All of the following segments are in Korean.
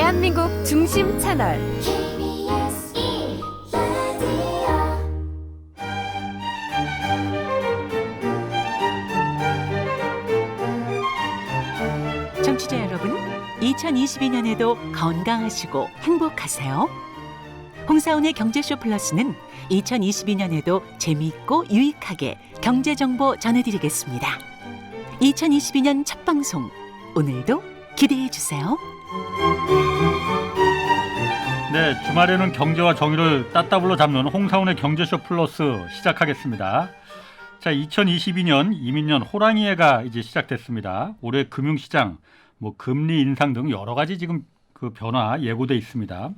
대한민국 중심 채널 청취자 여러분, 2022년에도 건강하시고 행복하세요. 홍사운의 경제쇼 플러스는 2022년에도 재미있고 유익하게 경제정보 전해드리겠습니다. 2022년 첫 방송, 오늘도 기대해주세요. 네, 주말에는 경제와 정의를 따따블로 잡는 홍사운의 경제쇼 플러스 시작하겠습니다. 자, 2022년 이민년 호랑이해가 이제 시작됐습니다. 올해 금융시장, 금리 인상 등 여러 가지 지금 그 변화 예고돼 있습니다.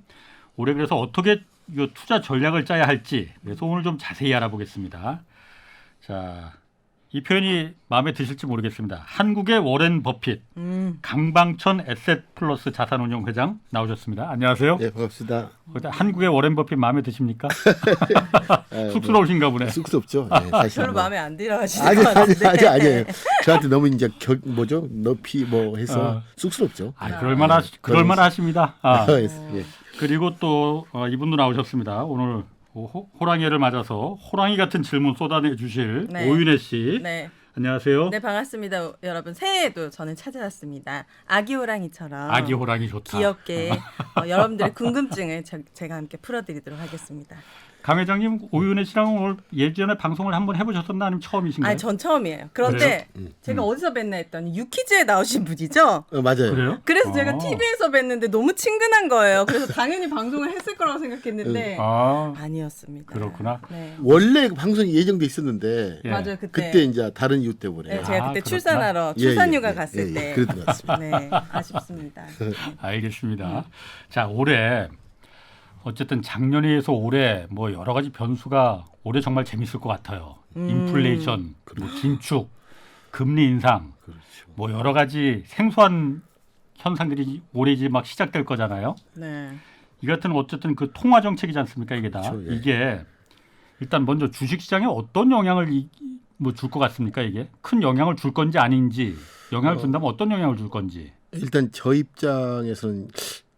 올해 그래서 어떻게 이 투자 전략을 짜야 할지 그래서 오늘 좀 자세히 알아보겠습니다. 자, 이 표현이 마음에 드실지 모르겠습니다. 한국의 워렌 버핏, 강방천 에셋플러스 자산운용 회장 나오셨습니다. 안녕하세요. 네, 반갑습니다. 한국의 워렌 버핏 마음에 드십니까? 쑥스러우신가 보네. 쑥스럽죠. 네, 사실 별로 마음에 안 들어 하시는 것 같은데. 아니에요. 저한테 너무 이제 높이 해서 쑥스럽죠. 그럴만 하십니다. 예. 그리고 또 이분도 나오셨습니다. 오늘 호랑이를 맞아서 호랑이 같은 질문 쏟아내 주실 네. 오윤혜 씨. 네. 안녕하세요. 네, 반갑습니다. 여러분, 새해에도 저는 찾아왔습니다. 아기 호랑이처럼 아기 호랑이 좋다. 귀엽게 여러분들의 궁금증을 제가 함께 풀어드리도록 하겠습니다. 강 회장님, 오윤혜 씨랑 오늘 예전에 방송을 한번 해보셨었나 아니면 처음이신가요? 아니, 전 처음이에요. 그런데 제가 어디서 뵀나 했더니 유퀴즈에 나오신 분이죠? 맞아요. 그래요? 그래서 제가 TV에서 뵀는데 너무 친근한 거예요. 그래서 당연히 방송을 했을 거라고 생각했는데 아니었습니다. 그렇구나. 네. 원래 방송이 예정돼 있었는데 예. 맞아요. 그때 이제 다른 이유 때문에. 네, 제가 그때 그렇구나. 출산하러 출산휴가 예, 갔을 때. 그랬던 것 같습니다. 네, 아쉽습니다. 알겠습니다. 자, 올해 어쨌든 작년에 해서 올해 여러 가지 변수가 올해 정말 재밌을 것 같아요. 인플레이션, 그리고 긴축, 금리 인상, 그렇죠. 여러 가지 생소한 현상들이 올해 이제 막 시작될 거잖아요. 네. 이 같은 어쨌든 그 통화 정책이지 않습니까? 이게 다 그렇죠, 예. 이게 일단 먼저 주식시장에 어떤 영향을 줄 것 같습니까? 이게 큰 영향을 줄 건지 아닌지 영향을 준다면 어떤 영향을 줄 건지. 일단 저 입장에서는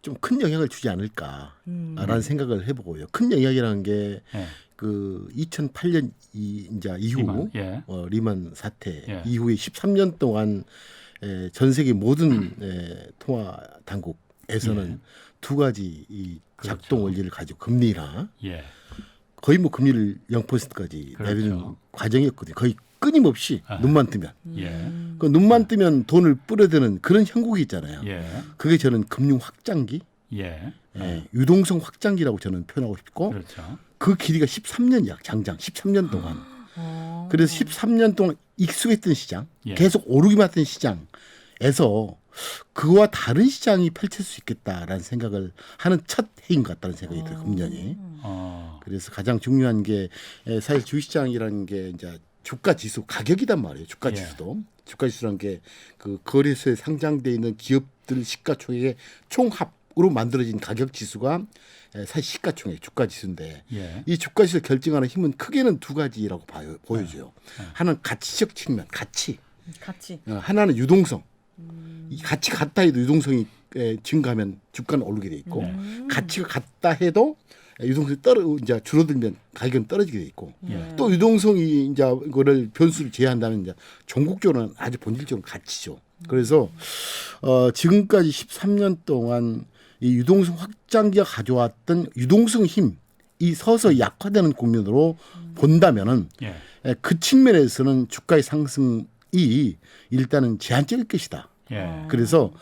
좀 큰 영향을 주지 않을까라는 생각을 해보고요. 큰 영향이라는 게 예. 그 2008년 이제 이후 리만 사태 예. 이후에 13년 동안 전 세계 모든 통화 당국에서는 두 가지 이 작동 원리를 가지고 금리나 거의 금리를 0%까지 내리는 과정이었거든요. 거의 끊임없이 눈만 뜨면 그 눈만 뜨면 돈을 뿌려대는 그런 형국이 있잖아요. 그게 저는 금융 확장기, 유동성 확장기라고 저는 표현하고 싶고 그렇죠. 그 길이가 13년이야. 장장 13년 동안. 그래서 13년 동안 익숙했던 시장, 계속 오르기만 했던 시장에서 그와 다른 시장이 펼칠 수 있겠다라는 생각을 하는 첫 해인 것 같다는 생각이 들어요. 금년이. 그래서 가장 중요한 게 사실 주식시장이라는 게 이제 주가 지수 가격이단 말이에요. 주가 지수도. 주가 지수라는 게 그 거래소에 상장돼 있는 기업들 시가총액의 총합으로 만들어진 가격 지수가 사실 시가총액 주가 지수인데 이 주가 지수를 결정하는 힘은 크게는 두 가지라고 보여져요. 하나는 가치적 측면, 가치. 하나는 유동성. 이 가치가 같다 해도 유동성이 증가하면 주가는 오르게 돼 있고 가치가 같다 해도 유동성이 이제 줄어들면 가격은 떨어지게 돼 있고 또 유동성이 이제 그거를 변수를 제한한다면 이제 전국적으로는 아주 본질적으로 가치죠. 그래서 지금까지 13년 동안 이 유동성 확장기가 가져왔던 유동성 힘이 서서히 약화되는 국면으로 본다면은 그 측면에서는 주가의 상승이 일단은 제한적일 것이다. 그래서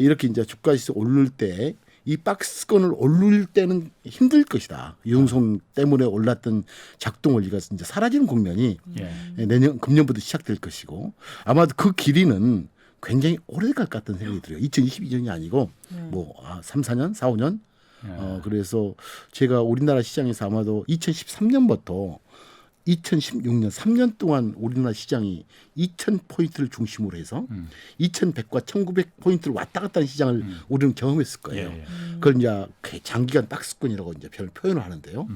이렇게 이제 주가지수 오를 때 이 박스권을 오를 때는 힘들 것이다. 유동성 때문에 올랐던 작동 원리가 이제 사라지는 국면이 금년부터 시작될 것이고 아마도 그 길이는 굉장히 오래갈 것 같다는 생각이 들어요. 2022년이 아니고 3, 4년, 4, 5년. 그래서 제가 우리나라 시장에서 아마도 2013년부터 2016년 3년 동안 우리나라 시장이 2,000포인트를 중심으로 해서 2,100과 1,900포인트를 왔다 갔다 하는 시장을 우리는 경험했을 거예요. 그걸 이제 장기간 박스권이라고 이제 표현을 하는데요.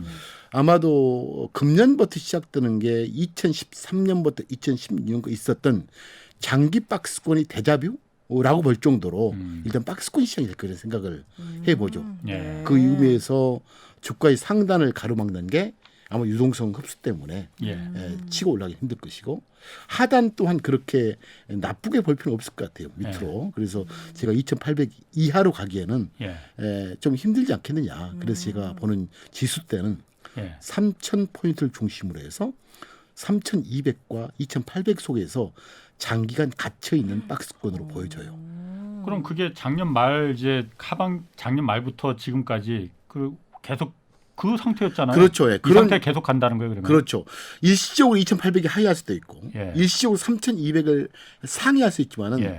아마도 금년부터 시작되는 게 2013년부터 2016년까지 있었던 장기 박스권이 데자뷰 라고 볼 정도로 일단 박스권 시장이 될 거라는 생각을 해보죠. 예. 그 의미에서 주가의 상단을 가로막는 게 아마 유동성 흡수 때문에 예. 치고 올라가기 힘들 것이고 하단 또한 그렇게 나쁘게 볼 필요는 없을 것 같아요. 밑으로. 그래서 제가 2,800 이하로 가기에는 좀 힘들지 않겠느냐. 그래서 제가 보는 지수 때는 3,000포인트를 중심으로 해서 3,200과 2,800 속에서 장기간 갇혀 있는 박스권으로 보여져요. 그럼 그게 작년 말 이제 작년 말부터 지금까지 그 계속 그 상태였잖아요. 그렇죠. 예. 이 상태 계속 간다는 거예요, 그러면. 그렇죠. 일시적으로 2,800이 하회할 수도 있고, 예. 일시적으로 3,200을 상회할 수 있지만은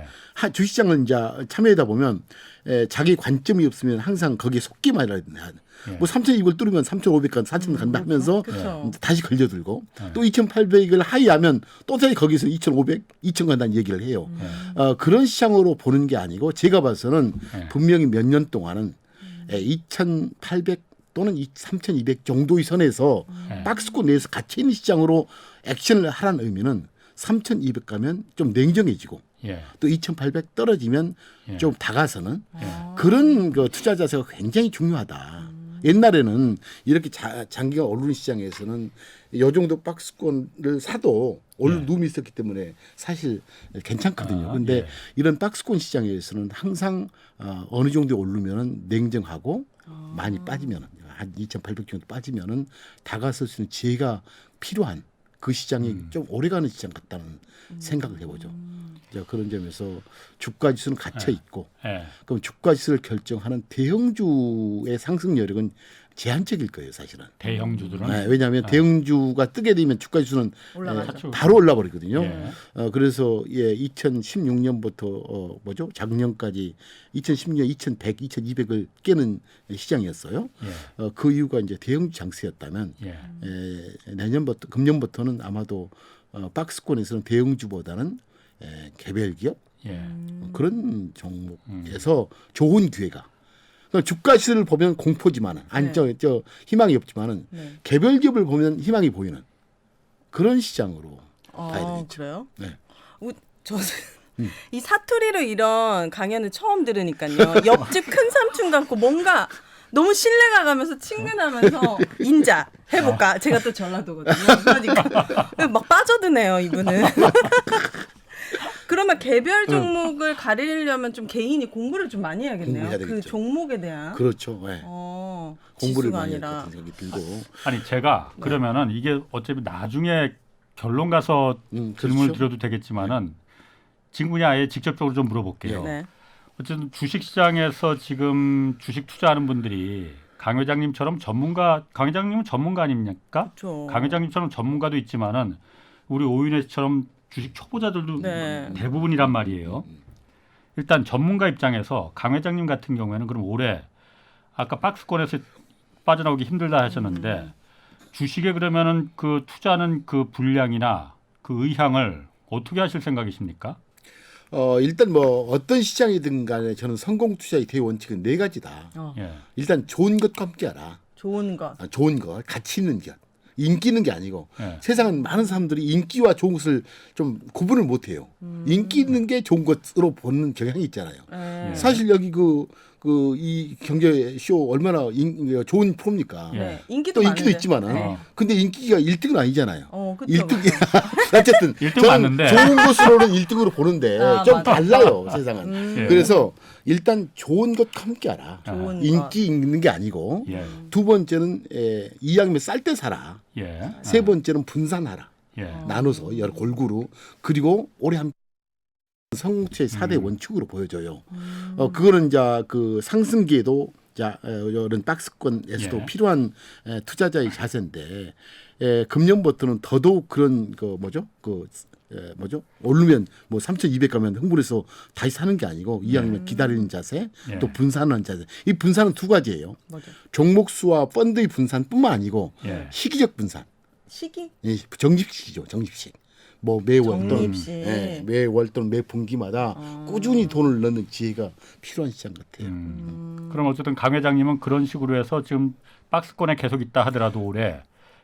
주식시장을 이제 참여하다 보면 자기 관점이 없으면 항상 거기에 속기만 해야 돼. 뭐 3,200을 뚫으면 3,500 간, 4,000 간다 하면서 다시 걸려들고 또 2,800을 하회하면 또 다시 거기서 2,500, 2,000 간다는 얘기를 해요. 그런 시장으로 보는 게 아니고 제가 봐서는 분명히 몇 년 동안은 2,800 또는 3,200 정도의 선에서 박스권 내에서 갇혀 있는 시장으로 액션을 하라는 의미는 3,200 가면 좀 냉정해지고 또 2,800 떨어지면 좀 다가서는 그런 그 투자 자세가 굉장히 중요하다. 옛날에는 이렇게 장기가 오르는 시장에서는 이 정도 박스권을 사도 오를 룸이 있었기 때문에 사실 괜찮거든요. 그런데 이런 박스권 시장에서는 항상 어느 정도 오르면은 냉정하고 많이 빠지면은 한 2,800 정도 빠지면은 다가설 수 있는 지혜가 필요한 그 시장이 좀 오래가는 시장 같다는 생각을 해보죠. 그런 점에서 주가 지수는 갇혀 있고 그럼 주가 지수를 결정하는 대형주의 상승 여력은 제한적일 거예요, 사실은. 대형주들은. 왜냐하면 대형주가 뜨게 되면 주가 지수는 바로 올라버리거든요. 그래서 2016년부터 뭐죠? 작년까지 2010년 2,100, 2,200을 깨는 시장이었어요. 그 이유가 이제 대형주 장세였다면 내년부터 금년부터는 아마도 박스권에서는 대형주보다는 개별 기업 그런 종목에서 좋은 기회가. 그러니까 주가 지수를 보면 공포지만은 저 희망이 없지만은 개별 기업을 보면 희망이 보이는 그런 시장으로 봐야 되겠죠. 그래요? 네. 저는 이 사투리로 이런 강연을 처음 들으니까요. 옆집 큰 삼촌 같고 뭔가 너무 신뢰가 가면서 친근하면서 인자 해볼까? 제가 또 전라도거든요. 그러니까 막 빠져드네요, 이분은. 그러면 개별 종목을 가리려면 좀 개인이 공부를 좀 많이 해야겠네요. 그 종목에 대한. 그렇죠. 공부를 많이 아니라. 생각이 들고. 아니 제가 그러면은 이게 어차피 나중에 결론 가서 질문을 드려도 되겠지만은 지금 그냥 아예 직접적으로 좀 물어볼게요. 어쨌든 주식시장에서 지금 주식 투자하는 분들이 강 회장님처럼 강 회장님은 전문가 아닙니까? 그렇죠. 강 회장님처럼 전문가도 있지만은 우리 오윤혜 씨처럼 주식 초보자들도 대부분이란 말이에요. 일단 전문가 입장에서 강 회장님 같은 경우에는 그럼 올해 아까 박스권에서 빠져나오기 힘들다 하셨는데 주식에 그러면은 그 투자하는 그 분량이나 그 의향을 어떻게 하실 생각이십니까? 일단 뭐 어떤 시장이든 간에 저는 성공 투자의 대원칙은 4가지다. 일단 좋은 것과 함께하라. 좋은 것. 좋은 것, 가치 있는 것. 인기 있는 게 아니고 세상은 많은 사람들이 인기와 좋은 것을 좀 구분을 못해요. 인기 있는 게 좋은 것으로 보는 경향이 있잖아요. 사실 여기 이 경제쇼 얼마나 좋은 프로입니까? 인기도 또 인기도 많은데. 있지만은 근데 인기가 1등은 아니잖아요. 그쵸, 1등이 어쨌든 1등 맞는데 좋은 것으로는 1등으로 보는데 좀 달라요 세상은. 그래서 일단 좋은 것과 함께하라. 인기 있는 게 아니고 두 번째는 이왕이면 쌀 때 사라. 세 번째는 분산하라. 나눠서 여러 골고루 그리고 오래 함께 성공투자의 4대 원칙으로 보여져요. 그거는 이제 그 상승기에도 이런 박스권에서도 필요한 투자자의 자세인데 금년부터는 더더욱 그런 오르면 뭐 3,200 가면 흥분해서 다시 사는 게 아니고 이왕이면 기다리는 자세 또 분산하는 자세. 이 분산은 2가지예요. 종목 수와 펀드의 분산뿐만 아니고 시기적 분산. 시기? 정립식이죠. 정립식. 뭐 매월 또는 매월 또는 매 분기마다 꾸준히 돈을 넣는 지혜가 필요한 시장 같아요. 그럼 어쨌든 강 회장님은 그런 식으로 해서 지금 박스권에 계속 있다 하더라도 올해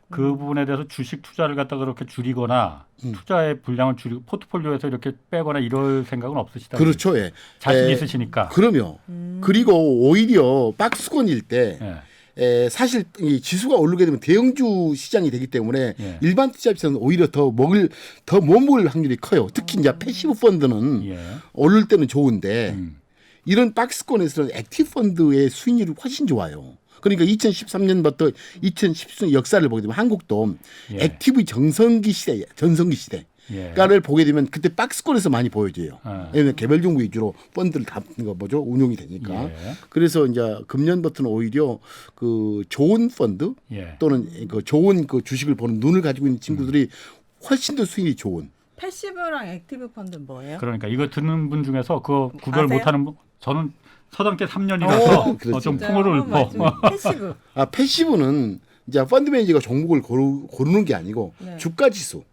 그 부분에 대해서 주식 투자를 갖다 그렇게 줄이거나 투자의 분량을 줄이고 포트폴리오에서 이렇게 빼거나 이럴 생각은 없으시다. 그렇죠. 예. 자신 있으시니까. 그럼요. 그리고 오히려 박스권일 때 사실 이 지수가 오르게 되면 대형주 시장이 되기 때문에 예. 일반 투자자는 오히려 더 못 먹을 확률이 커요. 특히 이제 패시브 펀드는 예. 오를 때는 좋은데 이런 박스권에서는 액티브 펀드의 수익률이 훨씬 좋아요. 그러니까 2013년부터 2010년 역사를 보게 되면 한국도 예. 액티브 전성기 시대. 예. 가를 보게 되면 그때 박스권에서 많이 보여져요. 아. 왜냐하면 개별 종목 위주로 펀드를 운용이 되니까. 예. 그래서 이제 금년부터는 오히려 그 좋은 펀드 예. 또는 그 좋은 그 주식을 보는 눈을 가지고 있는 친구들이 훨씬 더 수익이 좋은. 패시브랑 액티브 펀드는 뭐예요? 그러니까 이거 듣는 분 중에서 그거 구별 아세요? 못하는 분 저는 서당계 3년이라서 그렇죠. 좀 진짜요? 풍어를 읊어. 맞아요. 패시브. 패시브는 이제 펀드 매니저가 종목을 고르는 게 아니고 네. 주가 지수.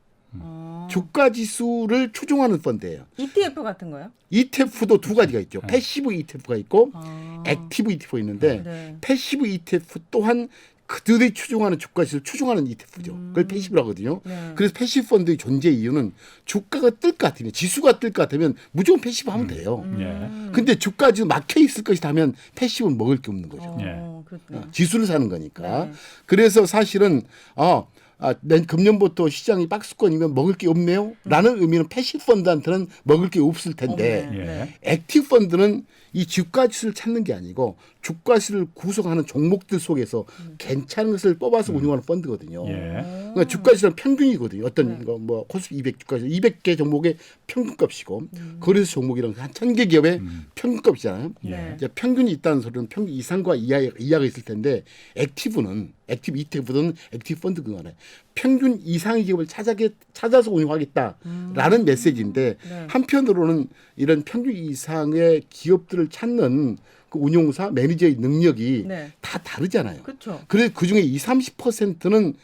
주가 지수를 추종하는 펀드예요. ETF 같은 거요? ETF도 두 가지가 있죠. 패시브 ETF가 있고 아. 액티브 ETF가 있는데 네. 패시브 ETF 또한 그들이 추종하는 주가 지수를 추종하는 ETF죠. 그걸 패시브라고 하거든요. 네. 그래서 패시브 펀드의 존재 이유는 주가가 뜰 것 같으면 지수가 뜰 것 같으면 무조건 패시브 하면 돼요. 예. 근데 주가 지수 막혀 있을 것이다 하면 패시브는 먹을 게 없는 거죠. 그렇구나. 지수를 사는 거니까. 네. 그래서 사실은 금년부터 시장이 박스권이면 먹을 게 없네요. 라는 의미는 패시브 펀드한테는 먹을 게 없을 텐데 없네. 예. 네. 액티브 펀드는 이 주가 지수를 찾는 게 아니고 주가 지수를 구성하는 종목들 속에서 괜찮은 것을 뽑아서 운영하는 펀드거든요. 예. 그러니까 주가 지수는 평균이거든요. 어떤 거 뭐 코스피 200 주가 지수 200개 종목의 평균값이고 거래소 종목이랑 한 1000개 기업의 평균값이잖아요. 예. 이제 평균이 있다는 소리는 평균 이상과 이하가 있을 텐데 액티브 ETF는 액티브 펀드 그 안에 평균 이상의 기업을 찾아서 운영하겠다라는 메시지인데 네. 한편으로는 이런 평균 이상의 기업들을 찾는 그 운용사 매니저의 능력이 네. 다 다르잖아요. 그렇죠. 그래서 그중에 20-30%는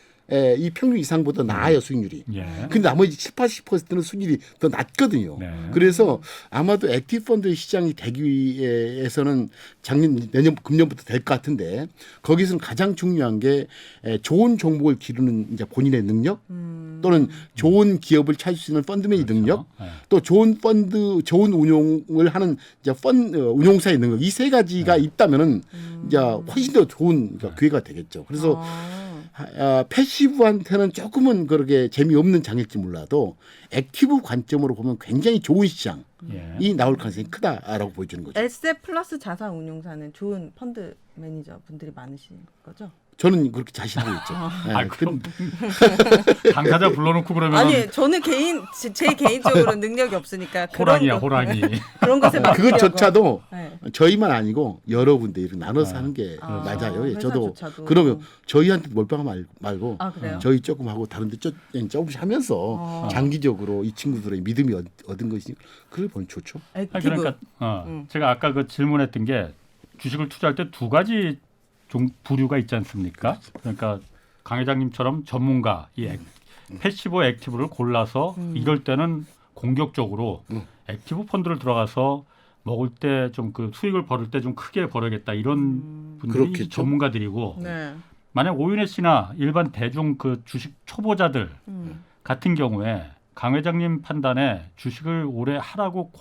이 평균 이상보다 나아요 수익률이. 예. 근데 나머지 70-80%는 수익률이 더 낮거든요. 네. 그래서 아마도 액티브 펀드 시장이 되기 위해서는 금년부터 될 것 같은데 거기서는 가장 중요한 게 좋은 종목을 기르는 이제 본인의 능력 또는 좋은 기업을 찾을 수 있는 펀드맨의 능력 예. 또 좋은 운용을 하는 이제 운용사의 능력 이 세 가지가 있다면은 이제 훨씬 더 좋은 기회가 되겠죠. 그래서 패시브한테는 조금은 그렇게 재미없는 장일지 몰라도 액티브 관점으로 보면 굉장히 좋은 시장이 예. 나올 가능성이 크다라고 보여주는 거죠. 에셋 플러스 자산 운용사는 좋은 펀드 매니저 분들이 많으신 거죠? 저는 그렇게 자신하고 있죠. 아, 그럼 당사자 불러놓고 그러면 아니 저는 제 개인적으로 능력이 없으니까 호랑이야 호랑이. 그런 것에 맡기려고. 그것조차도 네. 저희만 아니고 여러분들이 나눠서 하는 게 아, 맞아요. 예, 저도 회사조차도. 그러면 저희한테 몰빵 말고 아, 그래요? 저희 조금 하고 다른데 조금씩 하면서 장기적으로 이 친구들의 믿음이 얻은 것이 그걸 보면 좋죠. 액티브. 아니, 그러니까 제가 아까 그 질문했던 게 주식을 투자할 때 두 가지 부류가 있지 않습니까? 그러니까 강 회장님처럼 전문가 이 패시브 액티브를 골라서 이럴 때는 공격적으로 액티브 펀드를 들어가서 먹을 때 좀 그 수익을 벌을 때 좀 크게 벌어야겠다 이런 분들이 그렇겠죠. 전문가들이고 네. 만약 오윤혜 씨나 일반 대중 그 주식 초보자들 같은 경우에 강 회장님 판단에 주식을 올해 하라고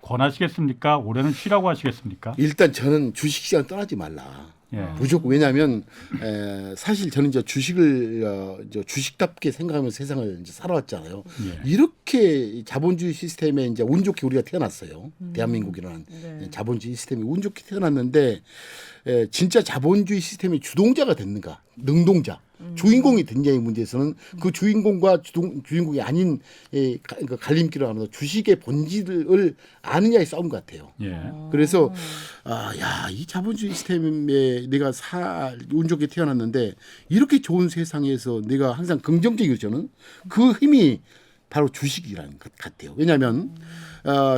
권하시겠습니까? 올해는 쉬라고 하시겠습니까? 일단 저는 주식시장 떠나지 말라. 예. 무조건 왜냐하면 사실 저는 이제 주식을 주식답게 생각하면서 세상을 이제 살아왔잖아요. 예. 이렇게 자본주의 시스템에 이제 운 좋게 우리가 태어났어요. 대한민국이라는 네. 자본주의 시스템이 운 좋게 태어났는데 진짜 자본주의 시스템의 주동자가 됐는가, 능동자. 주인공이 됐냐의 문제에서는 그 주인공과 주인공이 아닌 그 갈림길을 하면서 주식의 본질을 아느냐의 싸움 같아요. 예. 그래서 이 자본주의 시스템에 내가 운 좋게 태어났는데 이렇게 좋은 세상에서 내가 항상 긍정적이고 저는 그 힘이 바로 주식이라는 것 같아요. 왜냐하면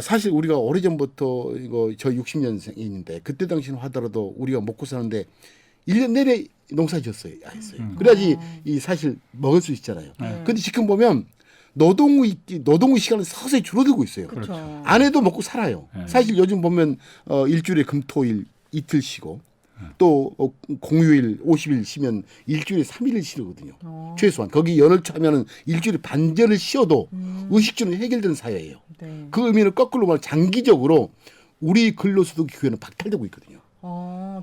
사실 우리가 오래전부터 저 60년생인데 그때 당시는 하더라도 우리가 먹고 사는데 1년 내내 농사 지었어요. 그래야지 이 사실 먹을 수 있잖아요. 근데 지금 보면 노동의 시간은 서서히 줄어들고 있어요. 그렇죠. 안 해도 먹고 살아요. 네. 사실 요즘 보면 일주일에 금토일 이틀 쉬고 또 공휴일 50일 쉬면 일주일에 3일을 쉬거든요. 최소한 거기 연월초 하면은 일주일에 반절을 쉬어도 의식주는 해결되는 사회예요. 네. 그 의미는 거꾸로 말하면 장기적으로 우리 근로소득 기회는 박탈되고 있거든요.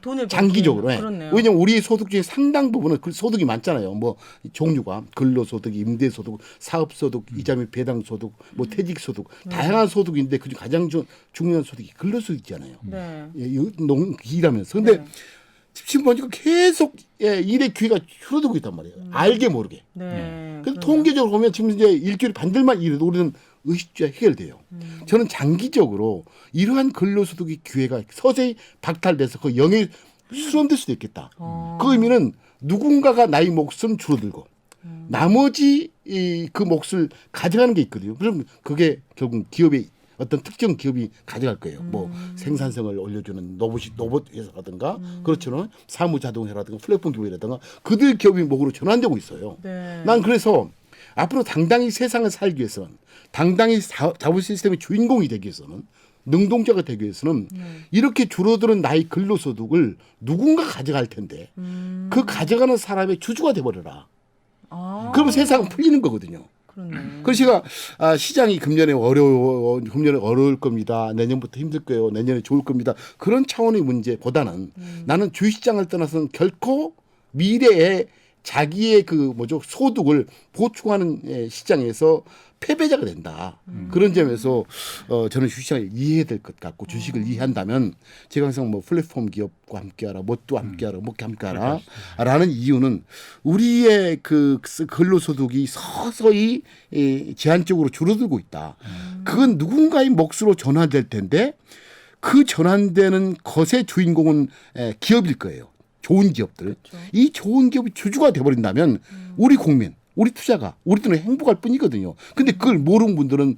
돈을 장기적으로. 받기. 예. 그렇네요. 왜냐하면 우리 소득 중에 상당 부분은 그 소득이 많잖아요. 뭐 종류가 근로소득, 임대소득, 사업소득, 이자 및 배당소득, 뭐 퇴직소득 다양한 소득인데 그중 가장 중요한 소득이 근로소득이잖아요. 네. 예, 일하면서. 근데 네. 지금 보니까 계속 일의 기회가 줄어들고 있단 말이에요. 알게 모르게. 네. 그래서 통계적으로 보면 지금 이제 일주일에 반절만 일해도 우리는 의식주가 해결돼요. 저는 장기적으로 이러한 근로소득의 기회가 서서히 박탈돼서 그 영에 수렴될 수도 있겠다. 그 의미는 누군가가 나의 몫은 줄어들고 나머지 그 몫을 가져가는 게 있거든요. 그럼 그게 결국 기업의 어떤 특정 기업이 가져갈 거예요. 뭐 생산성을 올려주는 로봇 회사라든가 그렇잖아요. 사무자동회라든가 플랫폼 기업이라든가 그들 기업이 목으로 전환되고 있어요. 네. 난 그래서 앞으로 당당히 세상을 살기 위해서는 당당히 자본 시스템의 주인공이 되기 위해서는 능동자가 되기 위해서는 이렇게 줄어드는 나의 근로소득을 누군가 가져갈 텐데 그 가져가는 사람의 주주가 돼버려라. 그러면 세상은 풀리는 거거든요. 그렇네. 그래서 제가 시장이 금년에 어려울 겁니다. 내년부터 힘들 거예요. 내년에 좋을 겁니다. 그런 차원의 문제보다는 나는 주식시장을 떠나서는 결코 미래에 자기의 소득을 보충하는 시장에서 패배자가 된다. 그런 점에서 저는 주식시장을 이해해야 될 것 같고 주식을 이해한다면 제가 항상 뭐 플랫폼 기업과 함께하라, 뭣도 함께하라, 뭐게 함께하라 라는 이유는 우리의 그 근로소득이 서서히 제한적으로 줄어들고 있다. 그건 누군가의 몫으로 전환될 텐데 그 전환되는 것의 주인공은 기업일 거예요. 좋은 기업들. 그렇죠. 이 좋은 기업이 주주가 돼버린다면 우리 국민, 우리 투자가, 우리들은 행복할 뿐이거든요. 근데 그걸 모르는 분들은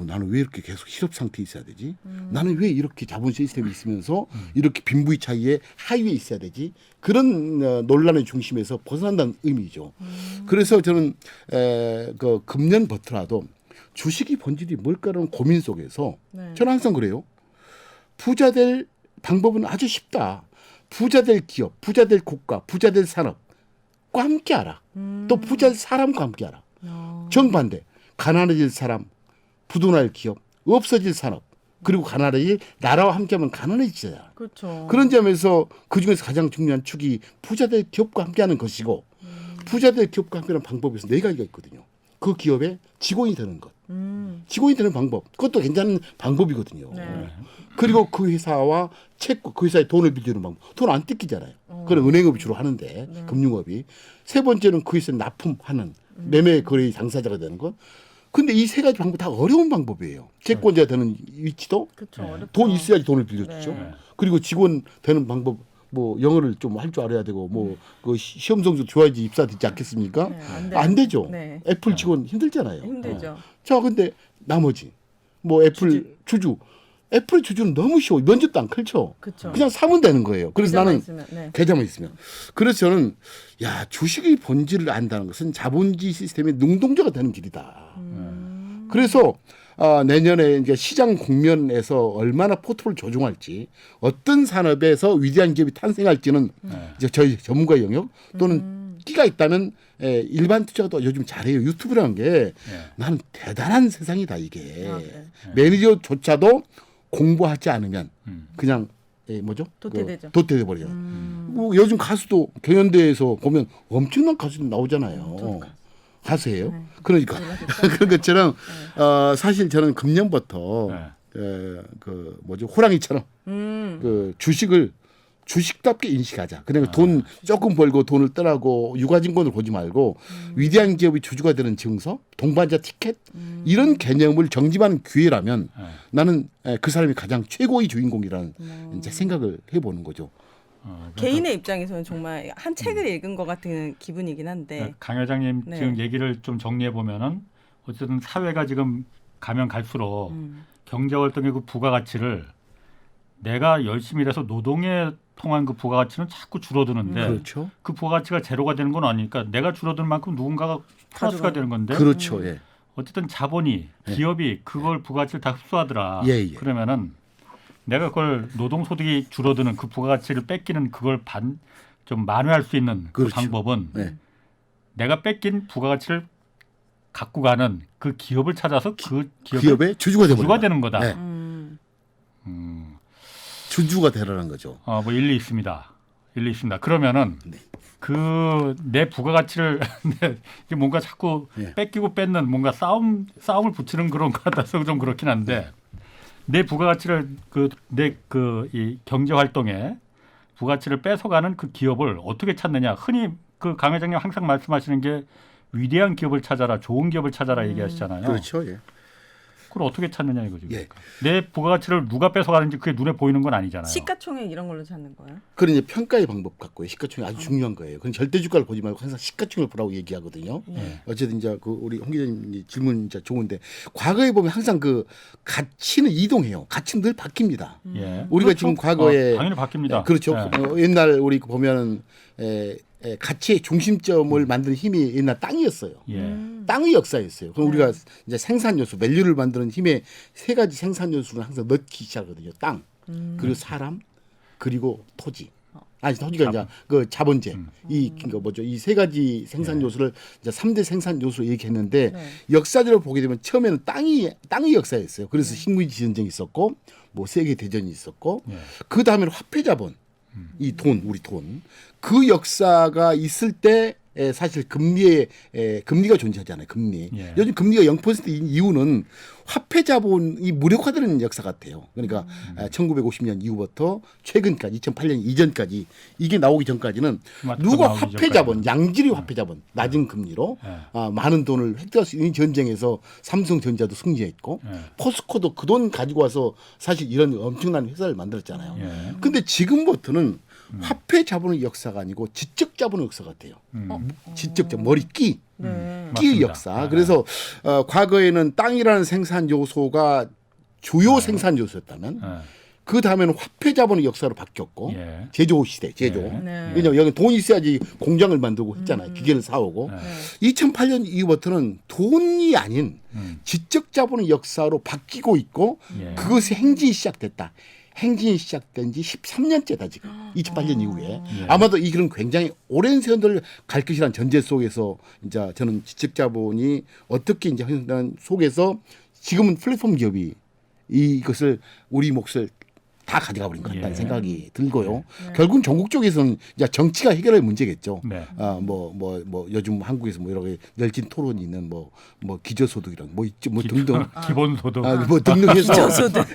나는 왜 이렇게 계속 실업 상태에 있어야 되지? 나는 왜 이렇게 자본 시스템이 있으면서 이렇게 빈부의 차이에 하위에 있어야 되지? 그런 논란의 중심에서 벗어난다는 의미죠. 그래서 저는 그 금년 버트라도 주식의 본질이 뭘까라는 고민 속에서 네. 저는 항상 그래요. 부자 될 방법은 아주 쉽다. 부자 될 기업, 부자 될 국가, 부자 될 산업과 함께하라. 또 부자 될 사람과 함께하라. 정반대. 가난해질 사람, 부도날 기업, 없어질 산업, 그리고 가난해질 나라와 함께하면 가난해지잖아요. 그렇죠. 그런 점에서 그중에서 가장 중요한 축이 부자 될 기업과 함께하는 것이고 부자 될 기업과 함께하는 방법에서 네 가지가 있거든요. 그 기업의 직원이 되는 것. 직원이 되는 방법. 그것도 괜찮은 방법이거든요. 네. 그리고 그 회사와 채권, 그 회사에 돈을 빌리는 방법. 돈 안 뜯기잖아요. 그런 은행업이 주로 하는데 금융업이. 세 번째는 그 회사에 납품하는 매매 거래 당사자가 되는 것. 근데 이 세 가지 방법 다 어려운 방법이에요. 채권자 되는 위치도 그렇죠. 어렵죠. 돈 있어야지 돈을 빌려주죠. 네. 그리고 직원 되는 방법 뭐 영어를 좀 할 줄 알아야 되고 뭐 그 시험 성적 좋아야지 입사되지 않겠습니까? 네, 안 되죠. 네. 애플 직원 힘들잖아요. 힘들죠. 자, 근데 나머지 뭐 애플 주주. 애플 주주는 너무 쉬워. 면접도 안 걸죠. 그렇죠. 그냥 사면 되는 거예요. 그래서 계좌만 나는 있으면, 네. 계좌만 있으면. 그래서 저는 주식의 본질을 안다는 것은 자본주의 시스템의 능동자가 되는 길이다. 그래서 내년에 이제 시장 국면에서 얼마나 포트폴리오를 조종할지, 어떤 산업에서 위대한 기업이 탄생할지는 이제 저희 전문가 영역 또는 끼가 있다면 일반 투자도 요즘 잘해요. 유튜브라는 게 나는 대단한 세상이다 이게. 네. 매니저조차도 공부하지 않으면 그냥 도태되죠. 도태돼 버려요. 뭐 요즘 가수도 경연대회에서 보면 엄청난 가수들 나오잖아요. 가수예요. 네. 그러니까 그런 것처럼 사실 저는 금년부터 호랑이처럼 그 주식을 주식답게 인식하자. 그러니까 돈 조금 벌고 돈을 떠나고 유가증권을 보지 말고 위대한 기업이 주주가 되는 증서, 동반자 티켓 이런 개념을 정립하는 기회라면 나는 그 사람이 가장 최고의 주인공이라는 이제 생각을 해보는 거죠. 개인의 입장에서는 정말 한 책을 읽은 것 같은 기분이긴 한데. 강 회장님 네. 지금 얘기를 좀 정리해 보면은 어쨌든 사회가 지금 가면 갈수록 경제활동의 그 부가가치를 내가 열심히 일해서 노동에 통한 그 부가가치는 자꾸 줄어드는데 그렇죠. 그 부가가치가 제로가 되는 건 아니니까 내가 줄어드는 만큼 누군가가 플러스가 되는 건데 그렇죠. 예. 어쨌든 자본이 기업이 그걸 부가가치를 다 흡수하더라. 예. 그러면은 내가 그걸 노동소득이 줄어드는 그 부가가치를 뺏기는 그걸 좀 만회할 수 있는 그 그렇죠. 방법은 네. 내가 뺏긴 부가가치를 갖고 가는 그 기업을 찾아서 그 기업의 주주가 주주가 되는 되는 거다. 네. 주주가 되라는 거죠. 뭐 일리 있습니다. 일리 있습니다. 그러면은 네. 그 내 부가가치를 이게 뭔가 자꾸 네. 뺏기고 뺏는 뭔가 싸움을 붙이는 그런 것 같아서 좀 그렇긴 한데 내 부가가치를 이 경제 활동에 부가가치를 뺏어가는 그 기업을 어떻게 찾느냐. 흔히 그 강 회장님 항상 말씀하시는 게 위대한 기업을 찾아라, 좋은 기업을 찾아라 얘기하시잖아요. 그렇죠. 예. 그걸 어떻게 찾느냐 이거죠. 예. 그러니까. 내 부가가치를 누가 뺏어가는지 그게 눈에 보이는 건 아니잖아요. 시가총액 이런 걸로 찾는 거예요? 그런 이제 평가의 방법 갖고요. 시가총액 아주 중요한 거예요. 그건 절대 주가를 보지 말고 항상 시가총액을 보라고 얘기하거든요. 어쨌든 이제 그 우리 홍 기자님 질문 진짜 좋은데 과거에 보면 항상 그 가치는 이동해요. 가치는 늘 바뀝니다. 예. 우리가 그렇죠. 지금 과거에 당연히 바뀝니다. 그렇죠. 예. 옛날 우리 보면은 가치의 중심점을 만드는 힘이 옛날 땅이었어요. 예. 땅의 역사였어요. 그럼 우리가 이제 생산 요소, 밸류를 만드는 힘의 세 가지 생산 요소를 항상 넣기 시작하거든요. 땅, 그리고 사람, 그리고 토지. 아니 토지가 이제 그 자본재 그러니까 뭐죠? 이 세 가지 생산 요소를 이제 3대 생산 요소로 얘기했는데 역사적으로 보게 되면 처음에는 땅의 역사였어요. 그래서 식민지 전쟁이 있었고 뭐 세계 대전이 있었고 그 다음에는 화폐 자본. 이 돈, 우리 돈. 그 역사가 있을 때 사실 금리가 존재하잖아요. 금리. 예. 요즘 금리가 0%인 이유는 화폐 자본이 무력화되는 역사 같아요. 그러니까 1950년 이후부터 최근까지 2008년 이전까지 이게 나오기 전까지는 누가 화폐 자본, 양질의 화폐 자본, 낮은 금리로 많은 돈을 획득할 수 있는 전쟁에서 삼성전자도 승리했고 포스코도 그 돈 가지고 와서 사실 이런 엄청난 회사를 만들었잖아요. 근데 지금부터는 화폐 자본의 역사가 아니고 지적 자본의 역사 같아요. 지적 자본, 머리끼. 끼의 맞습니다. 역사. 그래서 과거에는 땅이라는 생산 요소가 주요 생산 요소였다면 그 다음에는 화폐 자본의 역사로 바뀌었고 제조 시대, 제조. 왜냐하면 여기 돈이 있어야지 공장을 만들고 했잖아요. 기계를 사오고. 2008년 이후부터는 돈이 아닌 지적 자본의 역사로 바뀌고 있고 그것이 행진이 시작됐다. 행진이 시작된 지 13년째다 지금 2008년 이후에 아마도 이 길은 굉장히 오랜 세월을 갈 것이라는 전제 속에서 이제 저는 지적 자본이 어떻게 이제 형성되는 속에서 지금은 플랫폼 기업이 이것을 우리 몫을 다 가져가 버린 것 같다는 생각이 들고요. 결국은 전국적에서는 이제 정치가 해결할 문제겠죠. 요즘 한국에서 뭐 여러 가지 열띤 토론이 있는 뭐 기저소득 이런 뭐 있죠, 뭐 등등. 기본소득. 뭐 등등해서 기저소득.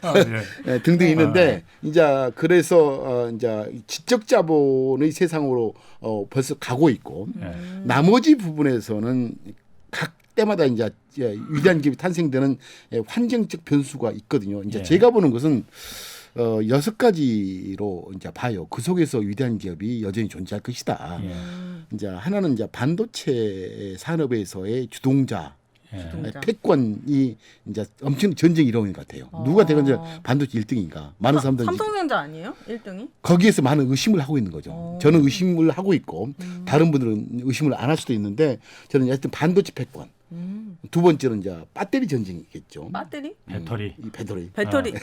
등등 있는데 이제 그래서 이제 지적 자본의 세상으로 벌써 가고 있고 나머지 부분에서는 각 때마다 이제 위대한 기업이 탄생되는 환경적 변수가 있거든요. 이제 제가 보는 것은 6가지로 이제 봐요. 그 속에서 위대한 기업이 여전히 존재할 것이다. 이제 하나는 이제 반도체 산업에서의 주동자. 패권이 이제 엄청 전쟁이 일어나는 것 같아요. 누가 대건자 반도체 1등인가? 많은 사람들이 삼성전자 아니에요? 1등이? 거기에서 많은 의심을 하고 있는 거죠. 저는 의심을 하고 있고 다른 분들은 의심을 안 할 수도 있는데 저는 하여튼 반도체 패권. 두 번째는 이제 배터리 전쟁이겠죠. 배터리? 배터리. 이 배터리. 배터리.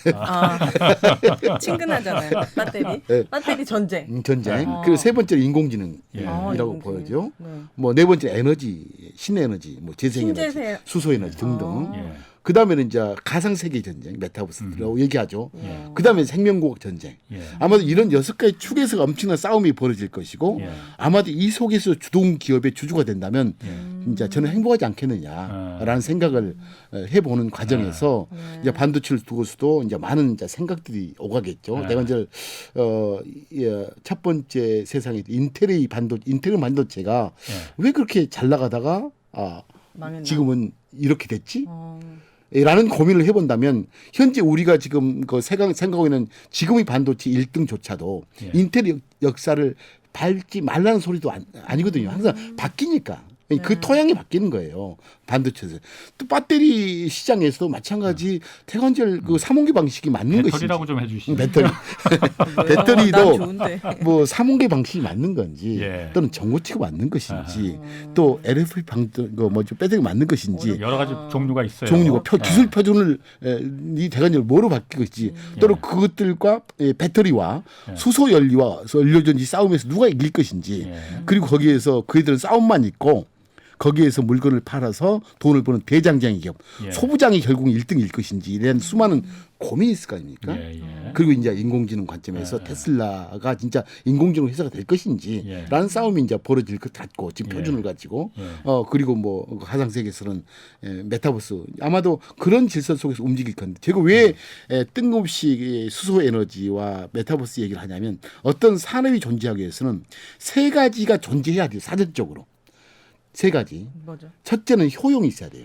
친근하잖아요. 배터리. 배터리 전쟁. 전쟁. 그리고 세 번째는 인공지능이라고 보여죠. 뭐 네 번째 에너지, 신에너지, 뭐 재생에너지, 수소에너지 등등. 그 다음에는 이제 가상세계 전쟁, 메타버스라고 얘기하죠. 그 다음에 생명공학 전쟁. 아마도 이런 6가지 축에서 엄청난 싸움이 벌어질 것이고 아마도 이 속에서 주동 기업의 주주가 된다면 이제 저는 행복하지 않겠느냐라는 생각을 해보는 과정에서 이제 반도체를 두고서도 이제 많은 이제 생각들이 오가겠죠. 내가 이제 첫 번째 세상에 인텔 반도체가 왜 그렇게 잘 나가다가 지금은 이렇게 됐지? 라는 고민을 해본다면 현재 우리가 지금 그 생각하고 있는 지금의 반도체 1등조차도 인텔의 역사를 밟지 말라는 소리도 아니거든요. 항상 바뀌니까. 그 토양이 바뀌는 거예요. 반도체에서. 또 배터리 시장에서도 마찬가지 태관절 그 3원계 방식이 맞는 것인지. 배터리라고 좀 해주시죠. 배터리. 난 배터리도 좋은데. 뭐 3원계 방식이 맞는 건지 예. 또는 전고체가 맞는 것인지 또 LFP 뭐죠 배터리가 맞는 것인지 여러 가지 종류가 있어요. 종류가 예. 기술 표준을 이 대관절 뭐로 바뀌었지 또는 그것들과 배터리와 예. 수소 연료와 연료전지 싸움에서 누가 이길 것인지 예. 그리고 거기에서 그들은 싸움만 있고 거기에서 물건을 팔아서 돈을 버는 대장장이 기업 예. 소부장이 결국 1등일 것인지 이런 수많은 고민이 있을 거 아닙니까? 예, 예. 그리고 이제 인공지능 관점에서 테슬라가 진짜 인공지능 회사가 될 것인지라는 싸움이 이제 벌어질 것 같고 지금 표준을 가지고 예. 그리고 뭐 가상 세계에서는 메타버스 아마도 그런 질서 속에서 움직일 건데 제가 왜 뜬금없이 수소 에너지와 메타버스 얘기를 하냐면 어떤 산업이 존재하기 위해서는 세 가지가 존재해야 돼요. 사전적으로 세 가지. 뭐죠? 첫째는 효용이 있어야 돼요.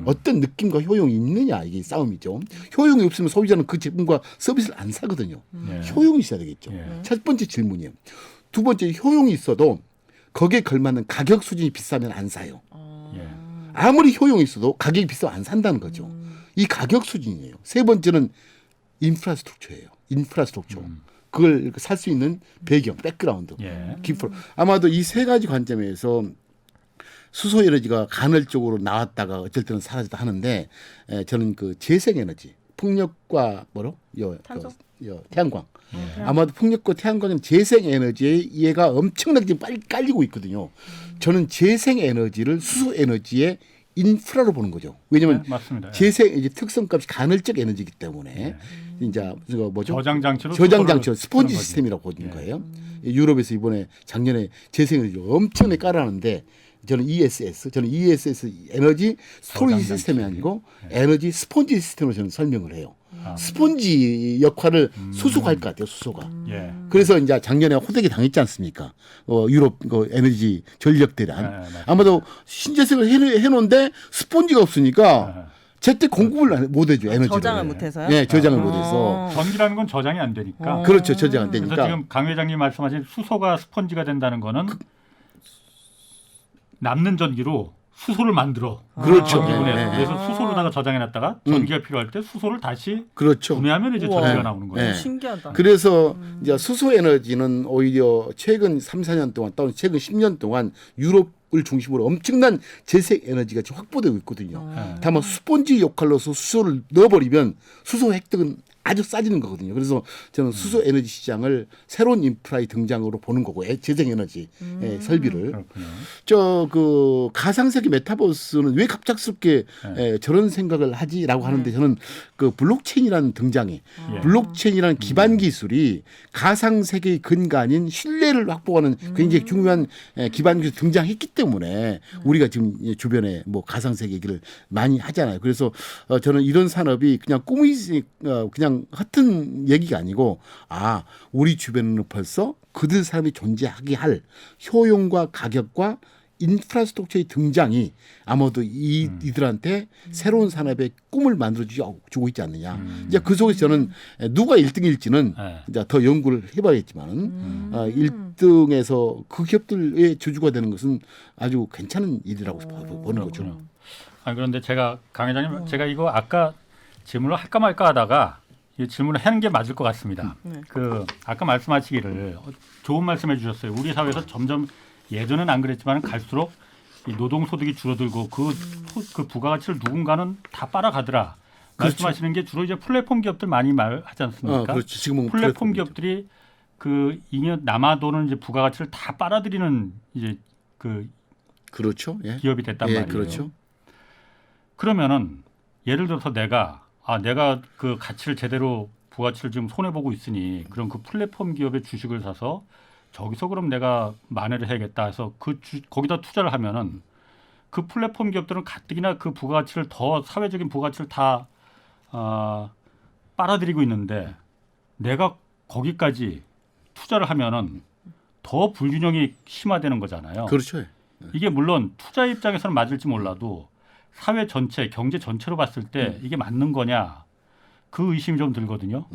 어떤 느낌과 효용이 있느냐 이게 싸움이죠. 효용이 없으면 소비자는 그 제품과 서비스를 안 사거든요. 예. 효용이 있어야 되겠죠. 예. 첫 번째 질문이에요. 두 번째 효용이 있어도 거기에 걸맞는 가격 수준이 비싸면 안 사요. 예. 아무리 효용이 있어도 가격이 비싸면 안 산다는 거죠. 이 가격 수준이에요. 세 번째는 인프라스트럭처예요. 인프라스트럭처. 그걸 살 수 있는 배경, 백그라운드. 예. 기프. 아마도 이 세 가지 관점에서 수소 에너지가 간헐적으로 나왔다가 어쩔 때는 사라졌다 하는데 저는 그 재생 에너지, 풍력과 탄소? 태양광. 아마도 풍력과 태양광은 재생 에너지에 얘가 엄청나게 지금 빨리 깔리고 있거든요. 저는 재생 에너지를 수소 에너지의 인프라로 보는 거죠. 왜냐하면 네, 맞습니다. 재생 이제 특성값이 간헐적 에너지이기 때문에 이제 그거 뭐죠? 저장 장치로 스폰지 시스템이라고 보는 거예요. 유럽에서 이번에 작년에 재생 에너지 엄청나게 깔아놨는데 저는 ESS 에너지 스토리지 시스템이 아니고 에너지 스폰지 시스템으로 저는 설명을 해요. 스폰지 역할을 수소가 할 것 같아요. 수소가. 예. 그래서 이제 작년에 호되게 당했지 않습니까? 유럽 에너지 전력 대란. 네, 아마도 신재생을 해놓은데 스폰지가 없으니까 제때 공급을 못 해줘 에너지를. 저장을 못해서요? 네, 저장을 못해서. 전기라는 건 저장이 안 되니까. 그렇죠, 저장 안 그래서 되니까. 지금 강 회장님 말씀하신 수소가 스펀지가 된다는 거는 남는 전기로 수소를 만들어. 그렇죠. 전기분해해서. 네. 그래서 수소로다가 저장해놨다가 전기가 필요할 때 수소를 다시 그렇죠. 분해하면 이제 우와. 전기가 나오는 거예요. 네. 신기하다. 그래서 이제 수소 에너지는 오히려 최근 3, 4년 동안 또는 최근 10년 동안 유럽을 중심으로 엄청난 재생 에너지가 지금 확보되고 있거든요. 다만 스폰지 역할로서 수소를 넣어버리면 수소 획득은 아주 싸지는 거거든요. 그래서 저는 수소 에너지 시장을 새로운 인프라의 등장으로 보는 거고 재생 에너지 설비를 그렇군요. 그 가상세계 메타버스는 왜 갑작스럽게 저런 생각을 하지라고 하는데 저는 그 블록체인이라는 등장에 예. 블록체인이라는 기반 기술이 가상세계의 근간인 신뢰를 확보하는 굉장히 중요한 기반 기술이 등장했기 때문에 우리가 지금 주변에 뭐 가상세계 얘기를 많이 하잖아요. 그래서 저는 이런 산업이 그냥 그냥 같은 얘기가 아니고 우리 주변에는 벌써 그들 사람이 존재하게 할 효용과 가격과 인프라스트럭처의 등장이 아마도 이들한테 새로운 산업의 꿈을 만들어주고 있지 않느냐. 이제 그 속에서 저는 누가 1등일지는 이제 더 연구를 해봐야겠지만 1등에서 그 기업들의 주주가 되는 것은 아주 괜찮은 일이라고 보는 거죠. 그런데 제가 강 회장님 제가 이거 아까 질문을 할까 말까 하다가 이 질문을 하는 게 맞을 것 같습니다. 그 아까 말씀하시기를 좋은 말씀해 주셨어요. 우리 사회에서 점점 예전엔 안 그랬지만 갈수록 이 노동 소득이 줄어들고 그 부가가치를 누군가는 다 빨아가더라. 그렇죠. 말씀하시는 게 주로 이제 플랫폼 기업들 많이 말하지 않습니까? 그렇죠. 지금은 플랫폼 기업들이 그 잉여 남아도는 이제 부가가치를 다 빨아들이는 이제 그 그렇죠. 예. 기업이 됐단 말이에요. 그렇죠. 그러면은 예를 들어서 내가 그 가치를 제대로 부가치를 지금 손해 보고 있으니 그럼 그 플랫폼 기업의 주식을 사서 저기서 그럼 내가 만회를 해야겠다 해서 거기다 투자를 하면은 그 플랫폼 기업들은 가뜩이나 그 부가가치를 더 사회적인 부가가치를 다 빨아들이고 있는데 내가 거기까지 투자를 하면은 더 불균형이 심화되는 거잖아요. 그렇죠. 이게 물론 투자 입장에서는 맞을지 몰라도 사회 전체, 경제 전체로 봤을 때 이게 맞는 거냐 그 의심이 좀 들거든요.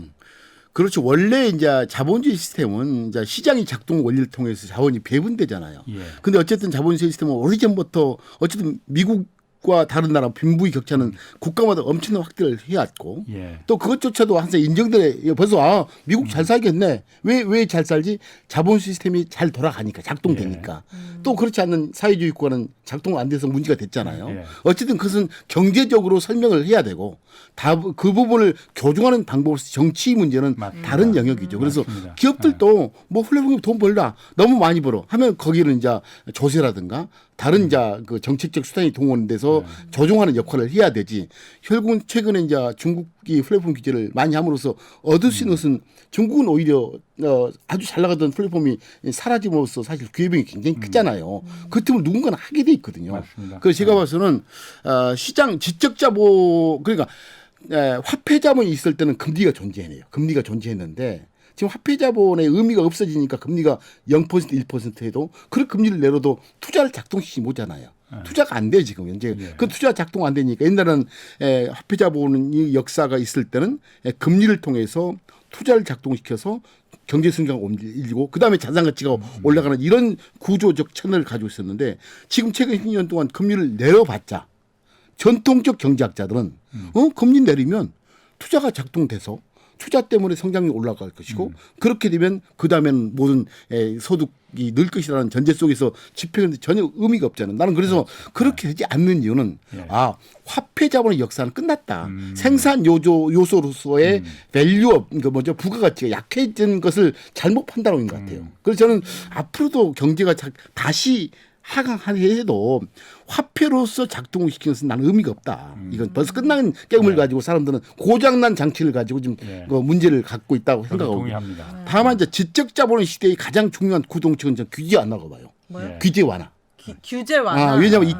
그렇죠. 원래 이제 자본주의 시스템은 이제 시장이 작동 원리를 통해서 자원이 배분되잖아요. 예. 근데 어쨌든 자본주의 시스템은 오래전부터 어쨌든 미국과 다른 나라 빈부의 격차는 국가마다 엄청난 확대를 해왔고 예. 또 그것조차도 항상 인정돼. 벌써 미국 잘 살겠네. 왜 잘 살지? 자본 시스템이 잘 돌아가니까 작동되니까. 또 그렇지 않는 사회주의 국가는 작동 안 돼서 문제가 됐잖아요. 예. 어쨌든 그것은 경제적으로 설명을 해야 되고 그 부분을 교정하는 방법으로서 정치 문제는 맞습니다. 다른 영역이죠. 그래서 맞습니다. 기업들도 뭐 플랫폼이 돈 벌다 너무 많이 벌어 하면 거기를 이제 조세라든가 다른 이제 그 정책적 수단이 동원돼서 조정하는 역할을 해야 되지. 결국은 최근에 이제 중국이 플랫폼 규제를 많이 함으로써 얻을 수 있는 것은 중국은 오히려 아주 잘 나가던 플랫폼이 사라짐으로써 사실 기회비용이 굉장히 크잖아요. 그 틈을 누군가는 하게 돼 있거든요. 맞습니다. 그래서 제가 봐서는 시장 지적 자본 그러니까 화폐 자본이 있을 때는 금리가 존재해요. 금리가 존재했는데 지금 화폐 자본의 의미가 없어지니까 금리가 0% 1% 해도 그 금리를 내려도 투자를 작동시키지 못하잖아요. 투자가 안 돼 지금 현재. 예. 그 투자 작동 안 되니까 옛날에는 화폐 자본의 역사가 있을 때는 금리를 통해서 투자를 작동시켜서 경제 성장을 옮기고 그다음에 자산 가치가 올라가는 이런 구조적 채널을 가지고 있었는데 지금 최근 10년 동안 금리를 내려봤자 전통적 경제학자들은 금리 내리면 투자가 작동돼서 투자 때문에 성장률이 올라갈 것이고 그렇게 되면 그다음에는 모든 소득이 늘 것이라는 전제 속에서 집행하는데 전혀 의미가 없잖아요. 나는 그래서 그렇게 되지 않는 이유는 예. 화폐 자본의 역사는 끝났다. 생산 요소로서의 밸류업 그러니까 뭐죠 부가가치가 약해진 것을 잘못 판단한 것 같아요. 그래서 저는 앞으로도 경제가 다시 하강해도 화폐로서 작동을 시키는 것은 나는 의미가 없다. 이건 벌써 끝난 게임을 가지고 사람들은 고장난 장치를 가지고 지금 그 문제를 갖고 있다고 저도 생각하고. 동의합니다. 다만 이제 지적 자본의 시대의 가장 중요한 구동책은 저는 규제 완화라고 봐요. 뭐요? 예. 규제 완화. 규제 완화. 왜냐하면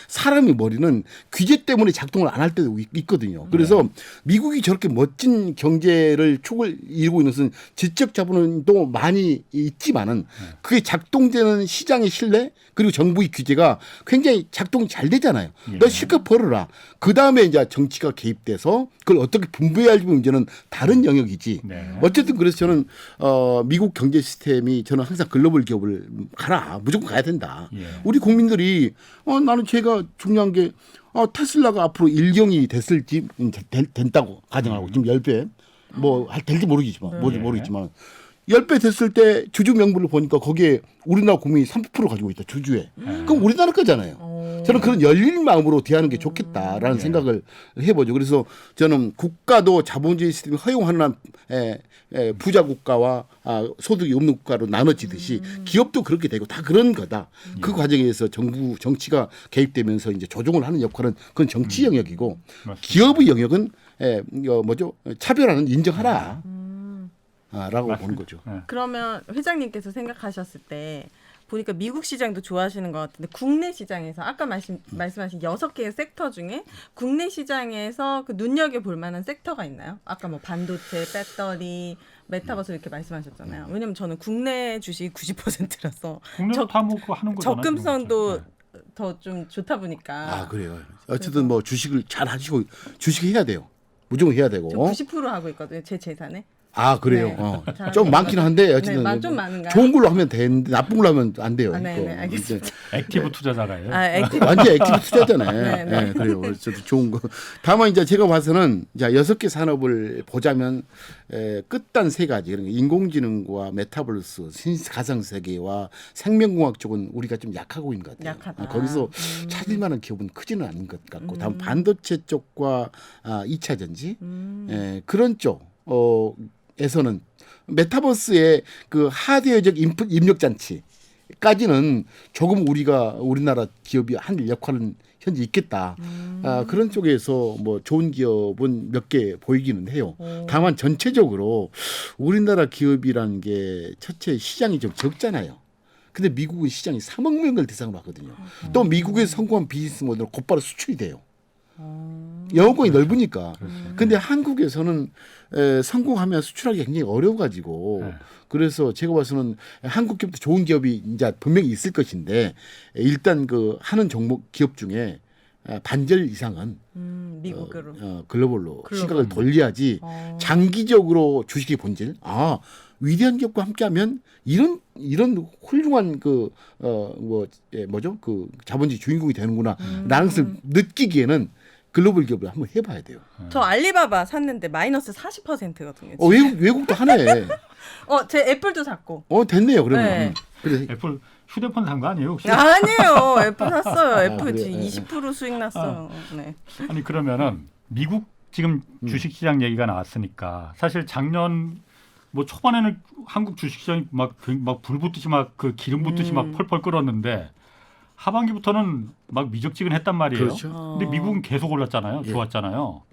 사람의 머리는 규제 때문에 작동을 안 할 때도 있거든요. 그래서 미국이 저렇게 멋진 경제를 축을 이루고 있는 것은 지적 자본도 많이 있지만은 그게 작동되는 시장의 신뢰 그리고 정부의 규제가 굉장히 작동이 잘 되잖아요. 너 실컷 벌어라. 그 다음에 이제 정치가 개입돼서 그걸 어떻게 분배해야 할 문제는 다른 영역이지. 네. 어쨌든 그래서 저는 미국 경제 시스템이 저는 항상 글로벌 기업을 가라. 무조건 가야 된다. 예. 우리 국민들이 나는 제가 중요한 게 테슬라가 앞으로 일경이 됐을지 된다고 가정하고 지금 10배 뭐 될지 모르겠지만 모르겠지만 10배 됐을 때 주주 명부를 보니까 거기에 우리나라 국민이 30% 가지고 있다 주주에. 그럼 우리나라 거잖아요. 저는 그런 열린 마음으로 대하는 게 좋겠다라는 생각을 해보죠. 그래서 저는 국가도 자본주의 시스템이 허용하는 부자 국가와 소득이 없는 국가로 나눠지듯이 기업도 그렇게 되고 다 그런 거다. 그 과정에서 정치가 개입되면서 이제 조정을 하는 역할은 그건 정치 영역이고 기업의 영역은 차별화는 인정하라. 라고 맞습니다. 보는 거죠. 그러면 회장님께서 생각하셨을 때 보니까 미국 시장도 좋아하시는 것 같은데 국내 시장에서 아까 말씀하신 6개의 섹터 중에 국내 시장에서 그 눈여겨볼 만한 섹터가 있나요? 아까 뭐 반도체, 배터리, 메타버스 이렇게 말씀하셨잖아요. 왜냐면 저는 국내 주식이 90%라서 국내도 다 뭐 그거 하는 거잖아요. 접근성도 네. 더 좀 좋다 보니까 그래요. 어쨌든 뭐 주식을 잘 하시고 주식 해야 돼요. 무조건 해야 되고. 저 90% 하고 있거든요. 제 재산에. 그래요. 네. 좀 많긴 한데 어쨌든 네, 좀 많은가요? 좋은 걸로 하면 되는데 나쁜 걸로 하면 안 돼요. 네, 알겠습니다. 액티브 투자자가요. 액티브. 완전 액티브 투자잖아요. 네. 그래요. 저도 좋은 거. 다만 이제 제가 봐서는 6개 산업을 보자면 끝단 3가지. 그러니까 인공지능과 메타버스, 가상세계와 생명공학 쪽은 우리가 좀 약하고 있는 것 같아요. 약하다. 거기서 찾을 만한 기업은 크지는 않은 것 같고 다음 반도체 쪽과 2차 전지 그런 쪽에서는 메타버스의 그 하드웨어적 입력 장치까지는 조금 우리나라 기업이 한 역할은 현재 있겠다. 그런 쪽에서 뭐 좋은 기업은 몇 개 보이기는 해요. 다만 전체적으로 우리나라 기업이라는 게 첫째 시장이 좀 적잖아요. 근데 미국은 시장이 3억 명을 대상으로 하거든요. 또 미국에서 성공한 비즈니스 모델은 곧바로 수출이 돼요. 영어권이 넓으니까. 근데 한국에서는 성공하면 수출하기 굉장히 어려워가지고 그래서 제가 봐서는 한국 기업도 좋은 기업이 이제 분명히 있을 것인데 일단 그 하는 종목 기업 중에 반절 이상은 미국으로 글로벌로 글로벌. 시각을 돌려야지 장기적으로 주식의 본질 위대한 기업과 함께하면 이런 훌륭한 뭐죠 그 자본주의 주인공이 되는구나라는 것을 느끼기에는 글로벌 기업을 한번 해봐야 돼요. 저 알리바바 샀는데 마이너스 40%거든요. 외국도 하네. 제 애플도 샀고. 됐네요. 그러면. 네. 그래서 애플 휴대폰 산 거 아니에요 혹시? 아니에요. 애플 샀어요. 애플 그래. 20% 수익 났어요. 네. 아니 그러면은 미국 지금 주식시장 얘기가 나왔으니까 사실 작년 뭐 초반에는 한국 주식시장이 막 불붙듯이 막 그 기름 붙듯이 막 펄펄 끓었는데 하반기부터는 막 미적지근했단 말이에요. 그렇죠. 근데 미국은 계속 올랐잖아요. 예. 좋았잖아요.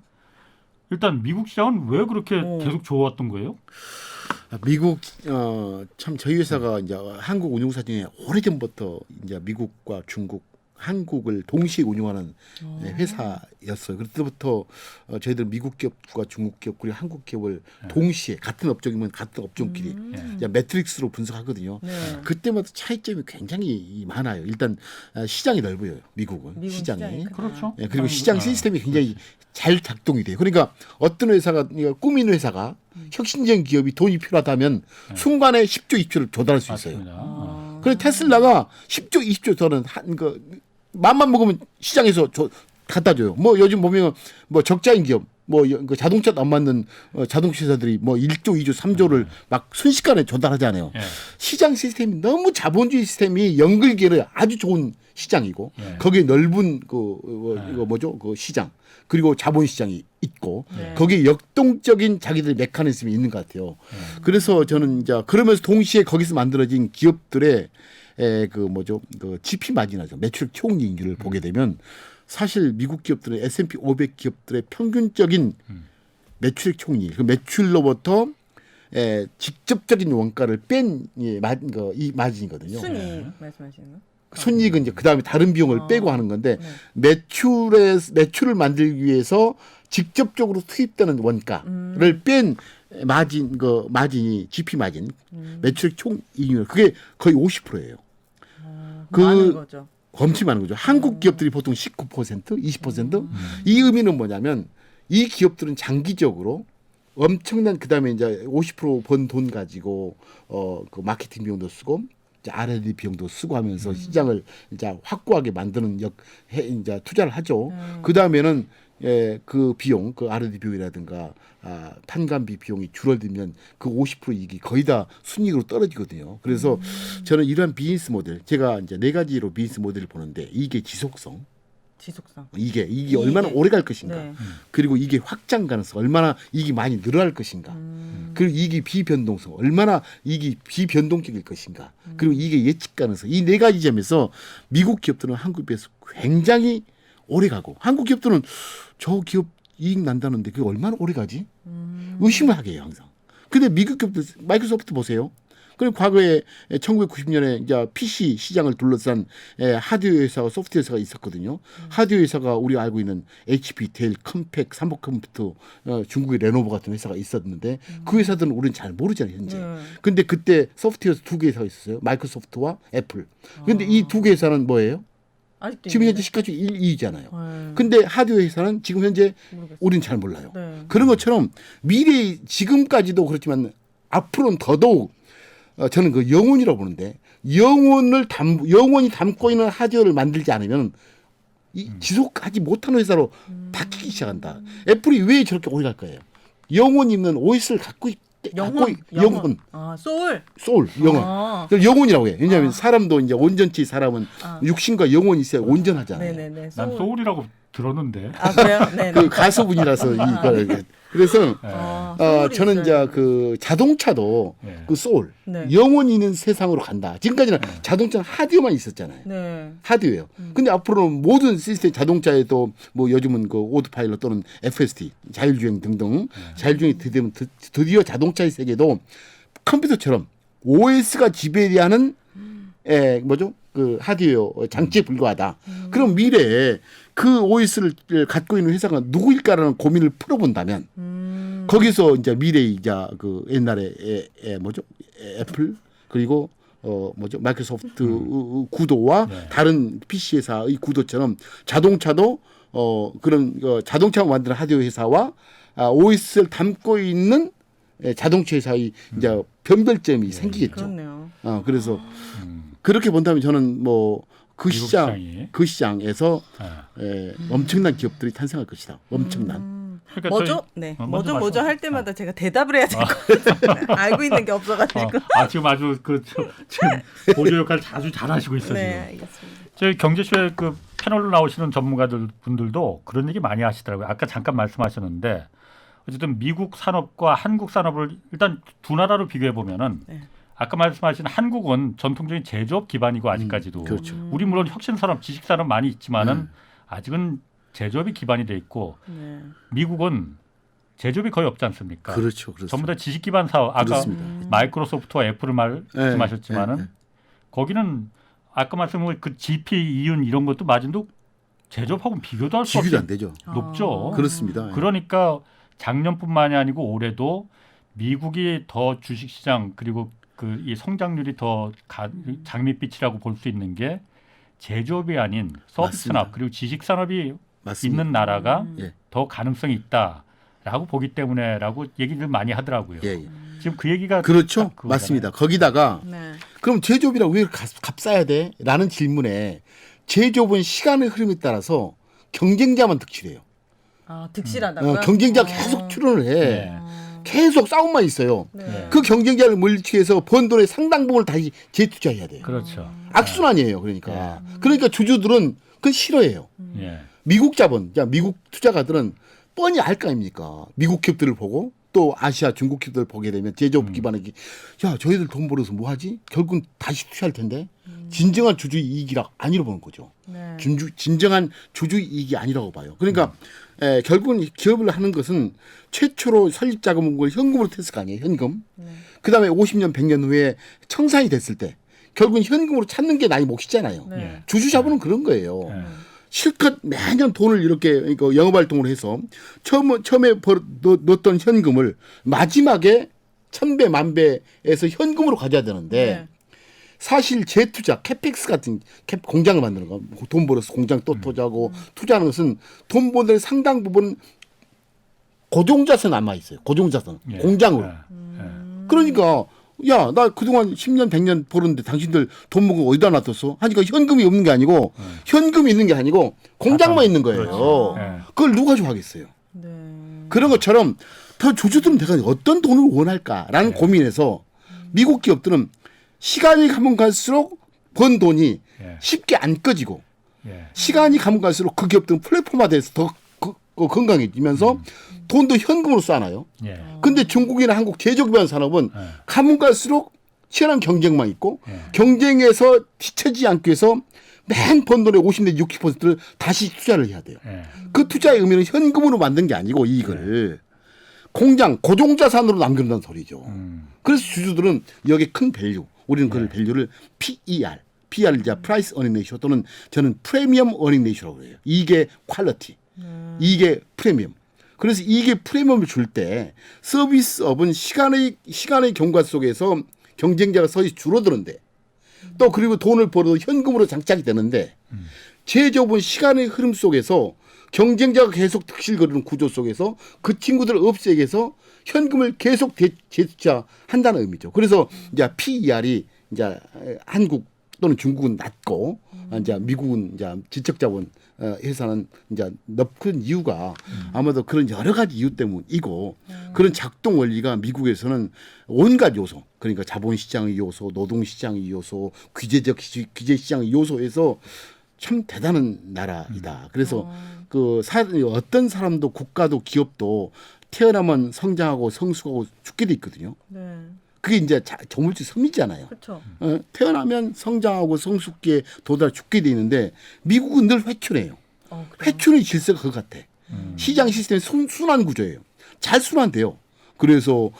일단 미국 시장은 왜 그렇게 계속 좋았던 거예요? 미국 참 저희 회사가 이제 한국 운용사 중에 오래전부터 이제 미국과 중국, 한국을 동시에 운영하는 회사였어요. 그때부터 저희들 미국 기업과 중국 기업 그리고 한국 기업을 동시에 같은 업종이면 같은 업종끼리 이제 매트릭스로 분석하거든요. 네. 그때마다 차이점이 굉장히 많아요. 일단 시장이 넓어요. 미국은 미국 시장이. 시장이 크다. 그렇죠. 예, 그리고 시장 시스템이 굉장히 잘 작동이 돼요. 그러니까 어떤 회사가 꾸미는 회사가 혁신적인 기업이 돈이 필요하다면 순간에 10조, 20조를 조달할 수 있어요. 맞습니다. 그래서 테슬라가 10조, 20조 저는 맘만 먹으면 시장에서 갖다 줘요. 뭐 요즘 보면 뭐 적자인 기업, 그 자동차도 안 맞는 자동차 회사들이 뭐 1조, 2조, 3조를 막 순식간에 조달하잖아요. 예. 시장 시스템이 너무 자본주의 시스템이 연결기에는 아주 좋은 시장이고 거기에 넓은 이거 뭐죠? 그 시장 그리고 자본 시장이 있고 거기에 역동적인 자기들의 메커니즘이 있는 것 같아요. 그래서 저는 이제 그러면서 동시에 거기서 만들어진 기업들의 그 GP 마진하죠. 매출액 총이익률을 보게 되면 사실 미국 기업들은 S&P 500 기업들의 평균적인 매출액 총이익, 그 매출로부터 직접적인 원가를 뺀 이 마진이거든요. 순위 말씀하시는 거? 순이익은 이제 그 다음에 다른 비용을 빼고 하는 건데 매출을 만들기 위해서 직접적으로 투입되는 원가를 뺀 마진이 GP 마진, 매출액 총이익률 그게 거의 50%예요. 많은 거죠. 엄청 많은 거죠. 한국 기업들이 보통 19%, 20%. 이 의미는 뭐냐면 이 기업들은 장기적으로 엄청난 그다음에 이제 50% 번 돈 가지고 그 마케팅 비용도 쓰고 이제 R&D 비용도 쓰고 하면서 시장을 이제 확고하게 만드는 이제 투자를 하죠. 그다음에는 그 비용, 그 R&D 비용이라든가 판관비 비용이 줄어들면 그 50% 이익이 거의 다 순이익으로 떨어지거든요. 그래서 저는 이러한 비즈니스 모델, 제가 이제 4가지로 비즈니스 모델을 보는데 이게 지속성, 이게 얼마나 오래 갈 것인가, 네. 그리고 이게 확장 가능성, 얼마나 이익이 많이 늘어날 것인가, 그리고 이익이 비변동성, 얼마나 이익이 비변동적일 것인가, 그리고 이게 예측 가능성, 이 4가지 점에서 미국 기업들은 한국에 비해서 굉장히 오래 가고 한국 기업들은 저 기업 이익 난다는데 그게 얼마나 오래 가지? 의심을 하게 해요 항상. 근데 미국 기업들 마이크로소프트 보세요. 그리고 과거에 1990년에 이제 PC 시장을 둘러싼 하드웨어 회사와 소프트웨어 회사가 있었거든요. 하드웨어 회사가 우리가 알고 있는 HP, 델, 컴팩, 삼성컴퓨터, 중국의 레노버 같은 회사가 있었는데 그 회사들은 우리는 잘 모르잖아요 현재. 근데 그때 소프트웨어 2개 회사가 있었어요. 마이크로소프트와 애플. 근데 이 2개 회사는 뭐예요? 지금 현재 시가총 1, 2위잖아요. 근데 하드웨어 회사는 지금 현재 우리는 잘 몰라요. 네. 그런 것처럼 미래 지금까지도 그렇지만 앞으로는 더더욱 저는 그 영혼이라고 보는데 영혼이 담고 있는 하드웨어를 만들지 않으면 지속하지 못하는 회사로 바뀌기 시작한다. 애플이 왜 저렇게 오래 갈 거예요? 영혼이 있는 OS를 갖고 영혼. 소울, 영혼. 그걸 영혼이라고 해요. 왜냐하면 사람도 이제 온전치 사람은 육신과 영혼이 있어야 온전하잖아요. 네네네. 난 소울이라고 들었는데. 그래요? 네. 그 가수분이라서 이걸 그래서 저는 이제 그 자동차도 그 소울, 영혼이 있는 세상으로 간다. 지금까지는 자동차는 하드웨어만 있었잖아요. 네. 하드웨어. 근데 앞으로는 모든 시스템 자동차에도 뭐 요즘은 그 오토파일럿 또는 FSD, 자율주행 등등 자율주행이 드디어 자동차의 세계도 컴퓨터처럼 OS가 지배하는 뭐죠? 그 하드웨어 장치에 불과하다. 그럼 미래에 그 OS를 갖고 있는 회사가 누구일까라는 고민을 풀어본다면 거기서 이제 미래의 이제 그 옛날에 뭐죠? 애플 그리고 마이크로소프트 구도와 네. 다른 PC 회사의 구도처럼 자동차도 그런 자동차 만드는 하드웨어 회사와 OS를 담고 있는 자동차 회사의 이제 변별점이 생기겠죠. 그렇네요. 그래서 그렇게 본다면 저는 뭐 그 미국 시장이. 그 시장에서 네. 엄청난 기업들이 탄생할 것이다. 엄청난. 그러니까 뭐죠? 저희- 네. 먼저 뭐죠 할 말씀하세요. 때마다 제가 대답을 해야 될 것 같아요. 알고 있는 게 없어가지고. 지금 아주 지금 보조 역할 자주 잘하시고 있어요. 네, 지금. 알겠습니다. 저희 경제쇼에 그 패널로 나오시는 전문가들 분들도 그런 얘기 많이 하시더라고요. 아까 잠깐 말씀하셨는데 어쨌든 미국 산업과 한국 산업을 일단 두 나라로 비교해 보면은 네. 아까 말씀하신 한국은 전통적인 제조업 기반이고 아직까지도 그렇죠. 우리 물론 혁신 산업, 지식 산업 많이 있지만은 아직은 제조업이 기반이 돼 있고 네. 미국은 제조업이 거의 없지 않습니까? 그렇죠. 그렇습니다. 전부 다 지식 기반 사업. 아까 그렇습니다. 마이크로소프트와 애플을 말씀하셨지만은 네. 거기는 아까 말씀한 그 GP, 이윤 이런 것도 마진도 제조업하고는 비교도 할 수 없이 비교도 안 되죠. 높죠. 그렇습니다. 그러니까 작년뿐만이 아니고 올해도 미국이 더 주식시장 그리고 그 이 성장률이 더 장밋빛이라고 볼 수 있는 게 제조업이 아닌 서비스 맞습니다. 산업 그리고 지식 산업이 맞습니다. 있는 나라가 예. 더 가능성이 있다라고 보기 때문에라고 얘기를 많이 하더라고요. 예, 예. 지금 그 얘기가 그렇죠. 딱 그거잖아요. 맞습니다. 거기다가 네. 그럼 제조업이라고 왜 값싸야 돼? 라는 질문에 제조업은 시간의 흐름에 따라서 경쟁자만 득실해요. 득실하다고요? 경쟁자가 계속 출연을 해. 네. 계속 싸움만 있어요. 네. 그 경쟁자를 물리치해서 번 돈의 상당 부분을 다시 재투자해야 돼요. 그렇죠. 악순환이에요. 그러니까. 그러니까 주주들은 그걸 싫어해요. 예. 미국 자본, 미국 투자가들은 뻔히 알 거 아닙니까? 미국 기업들을 보고 또 아시아 중국 기업들을 보게 되면 제조업 기반의 야 저희들 돈 벌어서 뭐 하지? 결국은 다시 투자할 텐데 진정한 주주 이익이라 아니라고 보는 거죠. 네. 진정한 주주 이익이 아니라고 봐요. 그러니까 결국은 기업을 하는 것은 최초로 설립 자금을 현금으로 tes을 거 아니에요. 현금. 그다음에 50년 100년 후에 청산이 됐을 때 결국은 현금으로 찾는 게 나의 몫이잖아요. 네. 주주 자본은 그런 거예요. 예. 실컷 매년 돈을 이렇게 영업활동을 해서 처음에 넣었던 현금을 마지막에 천배 만배에서 현금으로 가져야 되는데 네. 사실 재투자 캐펙스 같은 공장을 만드는 거 돈 벌어서 공장 또 투자하고 투자하는 것은 돈 버는 상당 부분 고정자산 남아 있어요. 고정자산 예. 공장으로. 예. 그러니까 야, 나 그동안 10년, 100년 벌었는데 당신들 돈 먹은 거 어디다 놔뒀어? 하니까 현금이 없는 게 아니고 현금이 있는 게 아니고 공장만 있는 거예요. 그렇죠. 예. 그걸 누가 좋아하겠어요? 네. 그런 것처럼 더 주주들은 내가 어떤 돈을 원할까라는 고민에서 미국 기업들은 시간이 가면 갈수록 번 돈이 예. 쉽게 안 꺼지고 예. 시간이 가면 갈수록 그 기업들은 플랫폼화돼서 더 건강해지면서 돈도 현금으로 쌓아놔요. 예. 근데 중국이나 한국 제조기반 산업은 예. 가면 갈수록 치열한 경쟁만 있고 예. 경쟁에서 뒤처지지 않기 위해서 맨 번 돈의 50 내지 60%를 다시 투자를 해야 돼요. 예. 그 투자의 의미는 현금으로 만든 게 아니고 이익을 공장 고정자산으로 남겨놓는다는 소리죠. 그래서 주주들은 여기에 큰 밸류, 우리는 그 밸류를 PER, PER 이제 프라이스 어닝 레이쇼 또는 저는 프리미엄 어닝 레이쇼라고 그래요. 이게 퀄리티, 이게 프리미엄. 그래서 이게 프리미엄을 줄 때 서비스업은 시간의 경과 속에서 경쟁자가 서서히 줄어드는데 또 그리고 돈을 벌어도 현금으로 장착이 되는데 제조업은 시간의 흐름 속에서 경쟁자가 계속 득실거리는 구조 속에서 그 친구들을 없애기 위해서 현금을 계속 재투자한다는 의미죠. 그래서 이제 PER이 이제 한국 또는 중국은 낮고 이제 미국은 이제 지적자본 회사는 이제 높은 이유가 아마도 그런 여러 가지 이유 때문이고 그런 작동 원리가 미국에서는 온갖 요소 그러니까 자본시장의 요소, 노동시장의 요소, 규제 시장의 요소에서 참 대단한 나라이다. 그래서 어떤 사람도 국가도 기업도 태어나면 성장하고 성숙하고 죽게 돼 있거든요. 네. 그게 이제 조물주 섭리잖아요. 그렇죠. 태어나면 성장하고 성숙기에 죽게 돼 있는데 미국은 늘 회춘해요. 그래요? 회춘의 질서가 그거 같아. 시장 시스템이 순환 구조예요. 잘 순환돼요. 그래서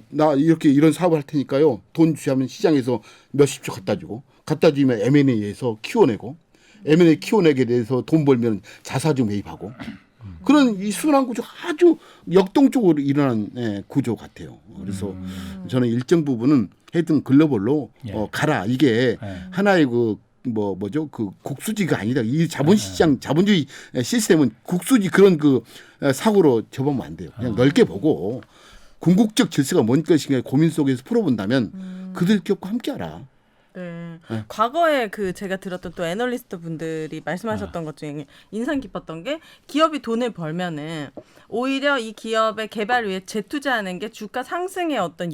나 이런 사업을 할 테니까요. 돈 주시면 시장에서 몇십조 갖다 주면 M&A에서 키워내고 M&A 키워내게 돼서 돈 벌면 자사주 매입하고 그런 이 순환 구조가 아주 역동적으로 일어나는 구조 같아요. 그래서 저는 일정 부분은 하여튼 글로벌로 예. 가라. 이게 예. 하나의 뭐죠? 그 국수지가 아니다. 이 자본시장 자본주의 시스템은 국수지 그런 그 사고로 접으면 안 돼요. 그냥 넓게 보고 궁극적 질서가 뭔 것인가 고민 속에서 풀어본다면 그들 기업과 함께하라. 네. 네. 과거에 그 제가 들었던 또 애널리스트 분들이 말씀하셨던 것 중에 인상 깊었던 게 기업이 돈을 벌면은 오히려 이 기업의 개발 위해 재투자하는 게 주가 상승의 어떤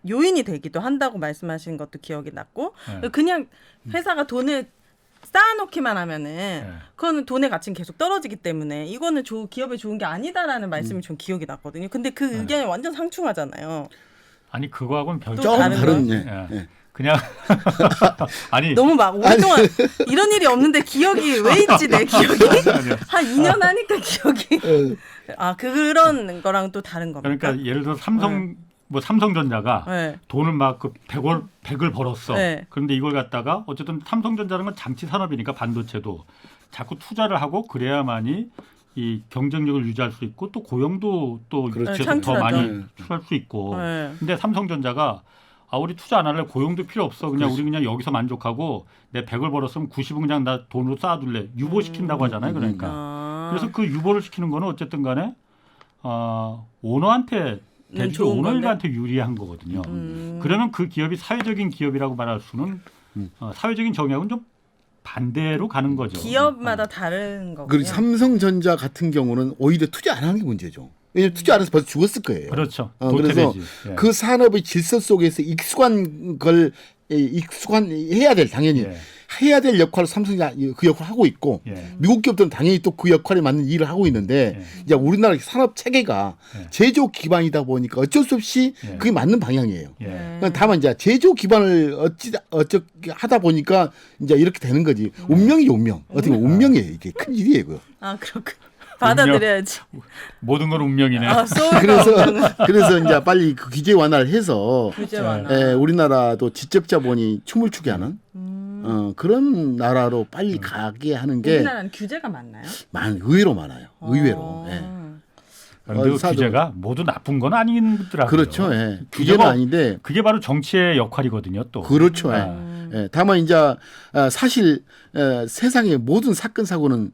요인이 되기도 한다고 말씀하신 것도 기억이 났고 네. 그냥 회사가 돈을 쌓아놓기만 하면은 그거는 돈의 가치는 계속 떨어지기 때문에 이거는 기업에 좋은 게 아니다라는 말씀이 좀 기억이 났거든요. 근데 그 의견이 완전 상충하잖아요. 아니 그거하고는 또 조금 다른 예. 예. 그냥 아니 너무 막 오랫동안 이런 일이 없는데 기억이 왜 있지 내 기억이 아니요. 한 2년 하니까 기억이 그런 거랑 또 다른 겁니까? 그러니까 예를 들어 삼성전자가 네. 돈을 막 그 100을 벌었어. 네. 그런데 이걸 갖다가 어쨌든 삼성전자는 건 장치 산업이니까 반도체도 자꾸 투자를 하고 그래야만이 이 경쟁력을 유지할 수 있고 또 고용도 또 그렇죠. 계속 더 많이 네. 출할 수 있고. 네. 근데 삼성전자가 우리 투자 안 할래. 고용도 필요 없어. 그냥 우리 그냥 여기서 만족하고 내 100을 벌었으면 90은 그냥 나 돈으로 쌓아둘래. 유보시킨다고 하잖아요. 그러니까. 그래서 그 유보를 시키는 거는 어쨌든 간에 오너한테 대주주 좋은 오너들한테 유리한 거거든요. 그러면 그 기업이 사회적인 기업이라고 말할 수는 사회적인 정의하고는 좀 반대로 가는 거죠. 기업마다 다른 거고요. 그리고 삼성전자 같은 경우는 오히려 투자 안 하는 게 문제죠. 왜냐하면 투자 안 해서 벌써 죽었을 거예요. 그렇죠. 그래서 도태되지. 예. 그 산업의 질서 속에서 익숙해야 될 당연히 예. 해야 될 역할을 삼성이 그 역할을 하고 있고 예. 미국 기업들은 당연히 또 그 역할에 맞는 일을 하고 있는데 예. 이제 우리나라 산업 체계가 예. 제조 기반이다 보니까 어쩔 수 없이 예. 그게 맞는 방향이에요. 예. 다만 이제 제조 기반을 어떻게 하다 보니까 이제 이렇게 되는 거지. 운명이죠, 운명. 어떻게 보면 운명이에요. 이게 큰 일이에요, 그거. 그렇군. 받아들여야지. 모든 건 운명이네. 그래서 이제 빨리 그 규제 완화를 해서 규제 완화. 우리나라도 지적 자본이 춤을 추게 하는 그런 나라로 빨리 가게 하는 게 우리나라는 규제가 많나요? 의외로 많아요. 의외로. 예. 그런데 그 규제가 모두 나쁜 건 아니더라고요. 그렇죠. 예. 규제는 아닌데 그게 바로 정치의 역할이거든요. 또. 그렇죠. 예. 다만 이제 사실 세상의 모든 사건 사고는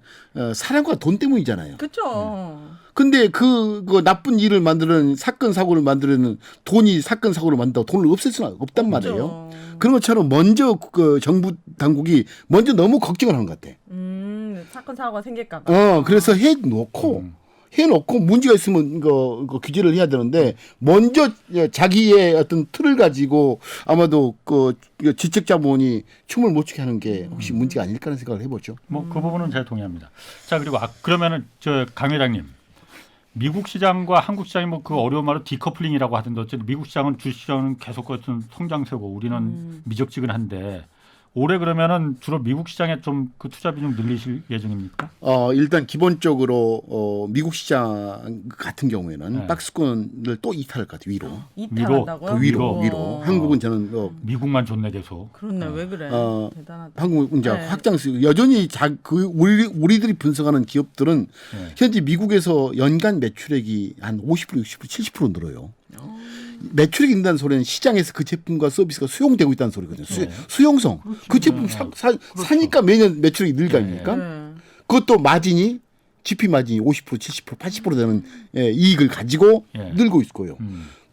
사람과 돈 때문이잖아요. 그렇죠. 근데 그 나쁜 일을 만드는 사건 사고를 만드는 돈이 사건 사고를 만든다고 돈을 없앨 수는 없단 말이에요. 그런 것처럼 먼저 그 정부 당국이 먼저 너무 걱정을 하는 것 같아. 사건 사고가 생길까 봐. 그래서 해놓고 문제가 있으면 그 규제를 해야 되는데 먼저 자기의 어떤 틀을 가지고 아마도 그 지적 자본이 춤을 못 추게 하는 게 혹시 문제가 아닐까 하는 생각을 해보죠. 뭐 그 부분은 제가 동의합니다. 자 그리고 그러면은 강 회장님 미국 시장과 한국 시장이 뭐 그 어려운 말로 디커플링이라고 하던데 어쨌든 미국 시장은 주시장은 계속 어떤 성장세고 우리는 미적지근한데. 올해 그러면은 주로 미국 시장에 좀 그 투자 비중 늘리실 예정입니까? 일단 기본적으로 미국 시장 같은 경우에는 네. 박스권을 또 이탈할 것 같아요. 위로. 이탈한다고요? 더 위로. 한국은 저는 미국만 좋네 계속. 그렇네. 왜 그래? 대단하다. 한국은 이제 네. 확장세 여전히 우리들이 분석하는 기업들은 네. 현재 미국에서 연간 매출액이 한 50%, 60%, 70% 늘어요. 매출이 있다는 소리는 시장에서 그 제품과 서비스가 수용되고 있다는 소리거든요. 수용성. 그 제품 사니까 매년 매출이 늘 거 아닙니까? 그것도 마진이 GP 마진이 50%, 70%, 80% 되는 이익을 가지고 늘고 있을 거예요.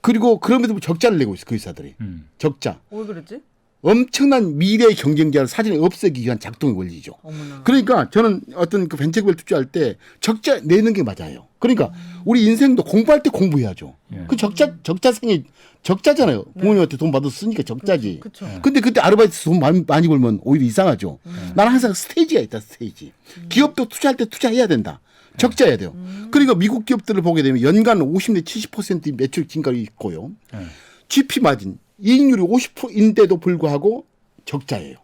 그리고 그럼에도 적자를 내고 있어요. 그 회사들이. 적자. 왜 그랬지? 엄청난 미래의 경쟁자를 사전에 없애기 위한 작동의 원리죠. 어머나. 그러니까 저는 어떤 그 벤처기업을 투자할 때 적자 내는 게 맞아요. 그러니까 우리 인생도 공부할 때 공부해야죠. 그 적자생이 적자잖아요. 부모님한테 돈 받아서 쓰니까 적자지. 그쵸. 근데 그때 아르바이트 돈 많이 벌면 오히려 이상하죠. 나는 항상 스테이지가 있다. 스테이지. 기업도 투자할 때 투자해야 된다. 적자해야 돼요. 그러니까 미국 기업들을 보게 되면 연간 50내 70% 매출 증가가 있고요. GP 마진 이익률이 50%인데도 불구하고 적자예요.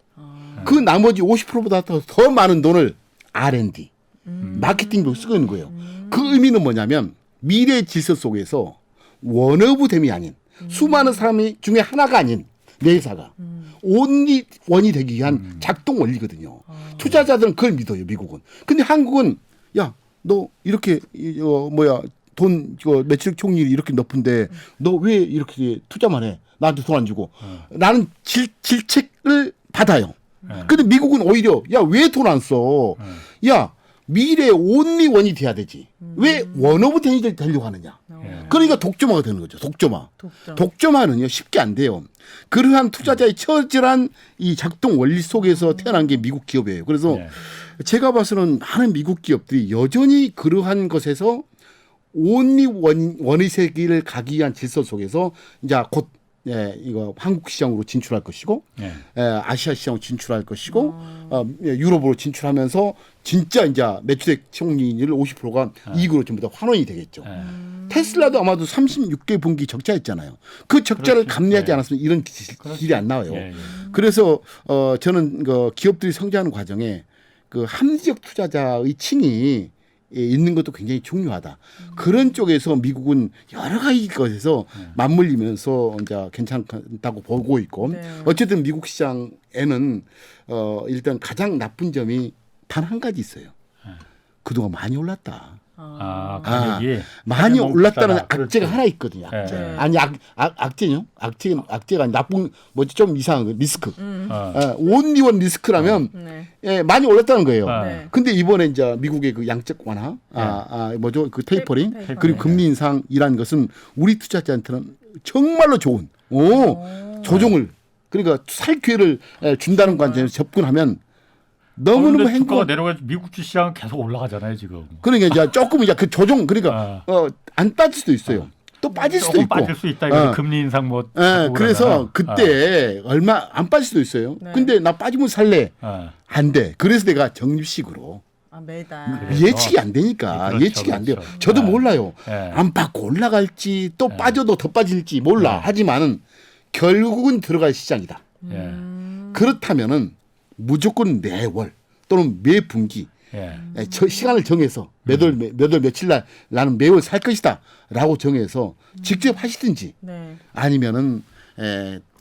그 나머지 50%보다 더 많은 돈을 R&D, 마케팅으로 쓰고 있는 거예요. 그 의미는 뭐냐면 미래의 질서 속에서 원어브댐이 아닌 수많은 사람 중에 하나가 아닌 내 회사가 온리 원이 되기 위한 작동 원리거든요. 투자자들은 그걸 믿어요. 미국은. 근데 한국은 야, 너 이렇게 돈 매출 총리율이 이렇게 높은데 너 왜 이렇게 투자만 해? 나한테 돈 안 주고 나는 질책을 받아요. 근데 미국은 오히려 야 왜 돈 안 써? 야 미래 온리 원이 돼야 되지. 왜 원 오브 텐이 되려고 하느냐? 그러니까 독점화가 되는 거죠. 독점화는요 쉽게 안 돼요. 그러한 투자자의 처절한 이 작동 원리 속에서 태어난 게 미국 기업이에요. 그래서 제가 봐서는 많은 미국 기업들이 여전히 그러한 것에서 온리 원의 세계를 가기 위한 질서 속에서 이제 곧 이거 한국 시장으로 진출할 것이고 아시아 시장으로 진출할 것이고 유럽으로 진출하면서 진짜 이제 매출액 총리율 50%가 이익으로 전부 다 환원이 되겠죠. 테슬라도 아마도 36개 분기 적자였잖아요. 그 적자를 감내하지 않았으면 이런 길이 안 나와요. 그래서 저는 그 기업들이 성장하는 과정에 그 합리적 투자자의 층이 있는 것도 굉장히 중요하다. 그런 쪽에서 미국은 여러 가지 것에서 맞물리면서 이제 괜찮다고 보고 있고 어쨌든 미국 시장에는 일단 가장 나쁜 점이 단 한 가지 있어요. 그동안 많이 올랐다. 가격이 많이 올랐다는 비싸다. 악재가 하나 있거든요. 악재. 아니 악재요? 악재가 나쁜 뭐지 좀 이상한 거 리스크. 온리원 리스크라면 많이 올랐다는 거예요. 근데 이번에 이제 미국의 그 양적 완화, 뭐죠 그 테이퍼링 그리고 금리 인상이라는 것은 우리 투자자한테는 정말로 좋은 조정을 그러니까 살 기회를 준다는 관점에서 접근하면 너무너무 주가가 행복한. 내려가서 미국 주시장은 계속 올라가잖아요 지금. 그러니까 이제 조금 이제 그 조정 그러니까 안 빠질 수도 있어요. 또 빠질 수도 조금 있고. 빠질 수 있다. 이거 금리 인상 뭐. 그래서 그때 얼마 안 빠질 수도 있어요. 근데 나 빠지면 살래. 안 돼. 그래서 내가 적립식으로. 매달. 예측이 안 되니까 그렇죠, 예측이 안 돼요. 그렇죠. 저도 몰라요. 네. 안 받고 올라갈지 또 빠져도 더 빠질지 몰라. 하지만은 결국은 들어갈 시장이다. 그렇다면은 무조건 매월 또는 매 분기 저 시간을 정해서 몇 월 며칠 날 나는 매월 살 것이다라고 정해서 직접 하시든지 아니면은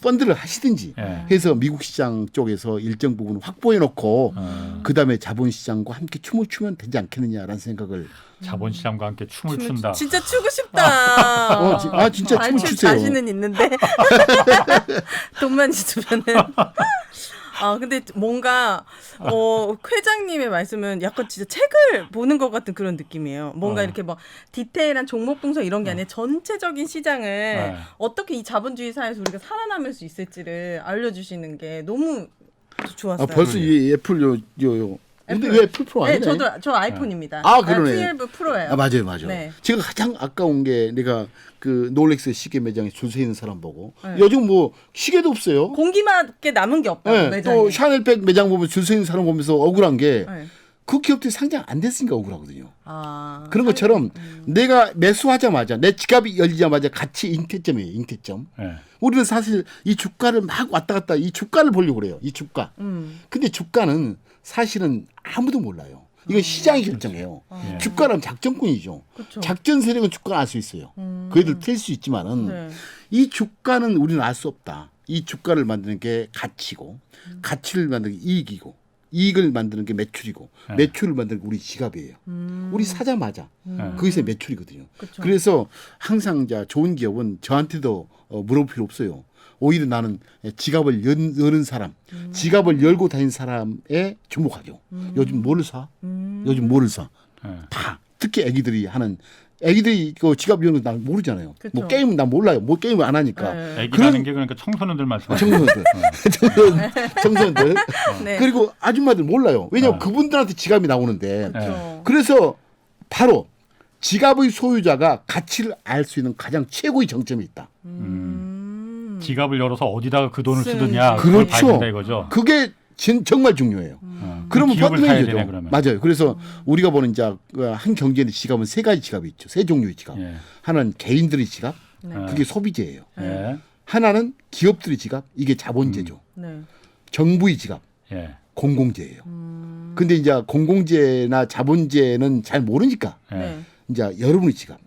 펀드를 하시든지 해서 미국 시장 쪽에서 일정 부분 확보해 놓고 그다음에 자본시장과 함께 춤을 추면 되지 않겠느냐라는 생각을. 자본시장과 함께 춤을 춘다. 진짜 추고 싶다. 진짜 춤을 추세요. 자신은 있는데 돈만 있으면은. 근데 뭔가 회장님의 말씀은 약간 진짜 책을 보는 것 같은 그런 느낌이에요. 뭔가 이렇게 뭐 디테일한 종목 분석 이런 게 아니라 전체적인 시장을 어떻게 이 자본주의 사회에서 우리가 살아남을 수 있을지를 알려주시는 게 너무 좋았어요. 벌써 이 애플 근데 왜 애플 프로 아니네? 네, 저 아이폰입니다. 그러네. 12 프로예요. 맞아요. 네. 제가 가장 아까운 게 내가 그 롤렉스 시계 매장에 줄 서 있는 사람 보고 요즘 뭐 시계도 없어요. 공기밖에 남은 게 없다고 매장에. 또 샤넬백 매장 보면 줄 서 있는 사람 보면서 억울한 게 그 기업들이 상장 안 됐으니까 억울하거든요. 그런 것처럼 내가 매수하자마자 내 지갑이 열리자마자 같이 잉태점이에요. 잉태점. 우리는 사실 이 주가를 막 왔다 갔다 이 주가를 보려고 그래요. 이 주가. 근데 주가는 사실은 아무도 몰라요. 이건 시장이 결정해요. 주가는 작전꾼이죠. 그쵸. 작전 세력은 주가를 알 수 있어요. 그 애들 틀 수 있지만은 이 주가는 우리는 알 수 없다. 이 주가를 만드는 게 가치고 가치를 만드는 게 이익이고 이익을 만드는 게 매출이고 매출을 만드는 게 우리 지갑이에요. 우리 사자마자 거기서 매출이거든요. 그쵸. 그래서 항상 좋은 기업은 저한테도 물어볼 필요 없어요. 오히려 나는 지갑을 여는 사람, 지갑을 열고 다니는 사람에 주목하죠. 요즘 뭐를 사? 요즘 뭐를 사? 다 특히 애기들이 그 지갑 여는 난 모르잖아요. 그쵸. 뭐 게임은 난 몰라요. 뭐 게임을 안 하니까. 애기라는 게 그러니까 청소년들 말씀하시는 청소년들. 네. 그리고 아줌마들 몰라요. 왜냐하면 그분들한테 지갑이 나오는데. 그렇죠. 그래서 바로 지갑의 소유자가 가치를 알 수 있는 가장 최고의 정점이 있다. 지갑을 열어서 어디다가 그 돈을 쓰느냐 그렇죠. 그걸 봐야 된다 이거죠. 그게 정말 중요해요. 그러면 기업을 펀드 사야 매니저죠. 되네, 그러면. 맞아요. 그래서 우리가 보는 이제 한 경제의 지갑은 세 가지 지갑이 있죠. 세 종류의 지갑. 하나는 개인들의 지갑, 그게 소비재예요. 하나는 기업들의 지갑, 이게 자본재죠. 정부의 지갑, 공공재예요. 근데 이제 공공재나 자본재는 잘 모르니까 이제 여러분의 지갑,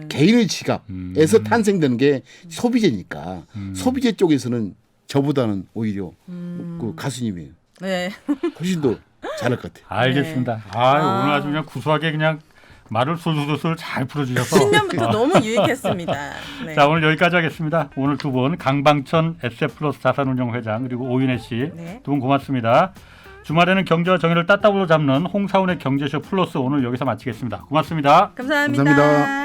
개인의 지갑에서 탄생되는 게 소비재니까 소비재 쪽에서는 저보다는 오히려 그 가수님이 네. 훨씬 더 잘할 것 같아요. 알겠습니다. 오늘 아주 그냥 구수하게 그냥 말을 술술술 잘 풀어주셔서 신년부터 너무 유익했습니다. 네. 자, 오늘 여기까지 하겠습니다. 오늘 두 분 강방천 에셋플러스 자산운용회장 그리고 오윤혜 씨 네. 두 분 고맙습니다. 주말에는 경제와 정의를 따따블로 잡는 홍사훈의 경제쇼 플러스 오늘 여기서 마치겠습니다. 고맙습니다. 감사합니다. 감사합니다.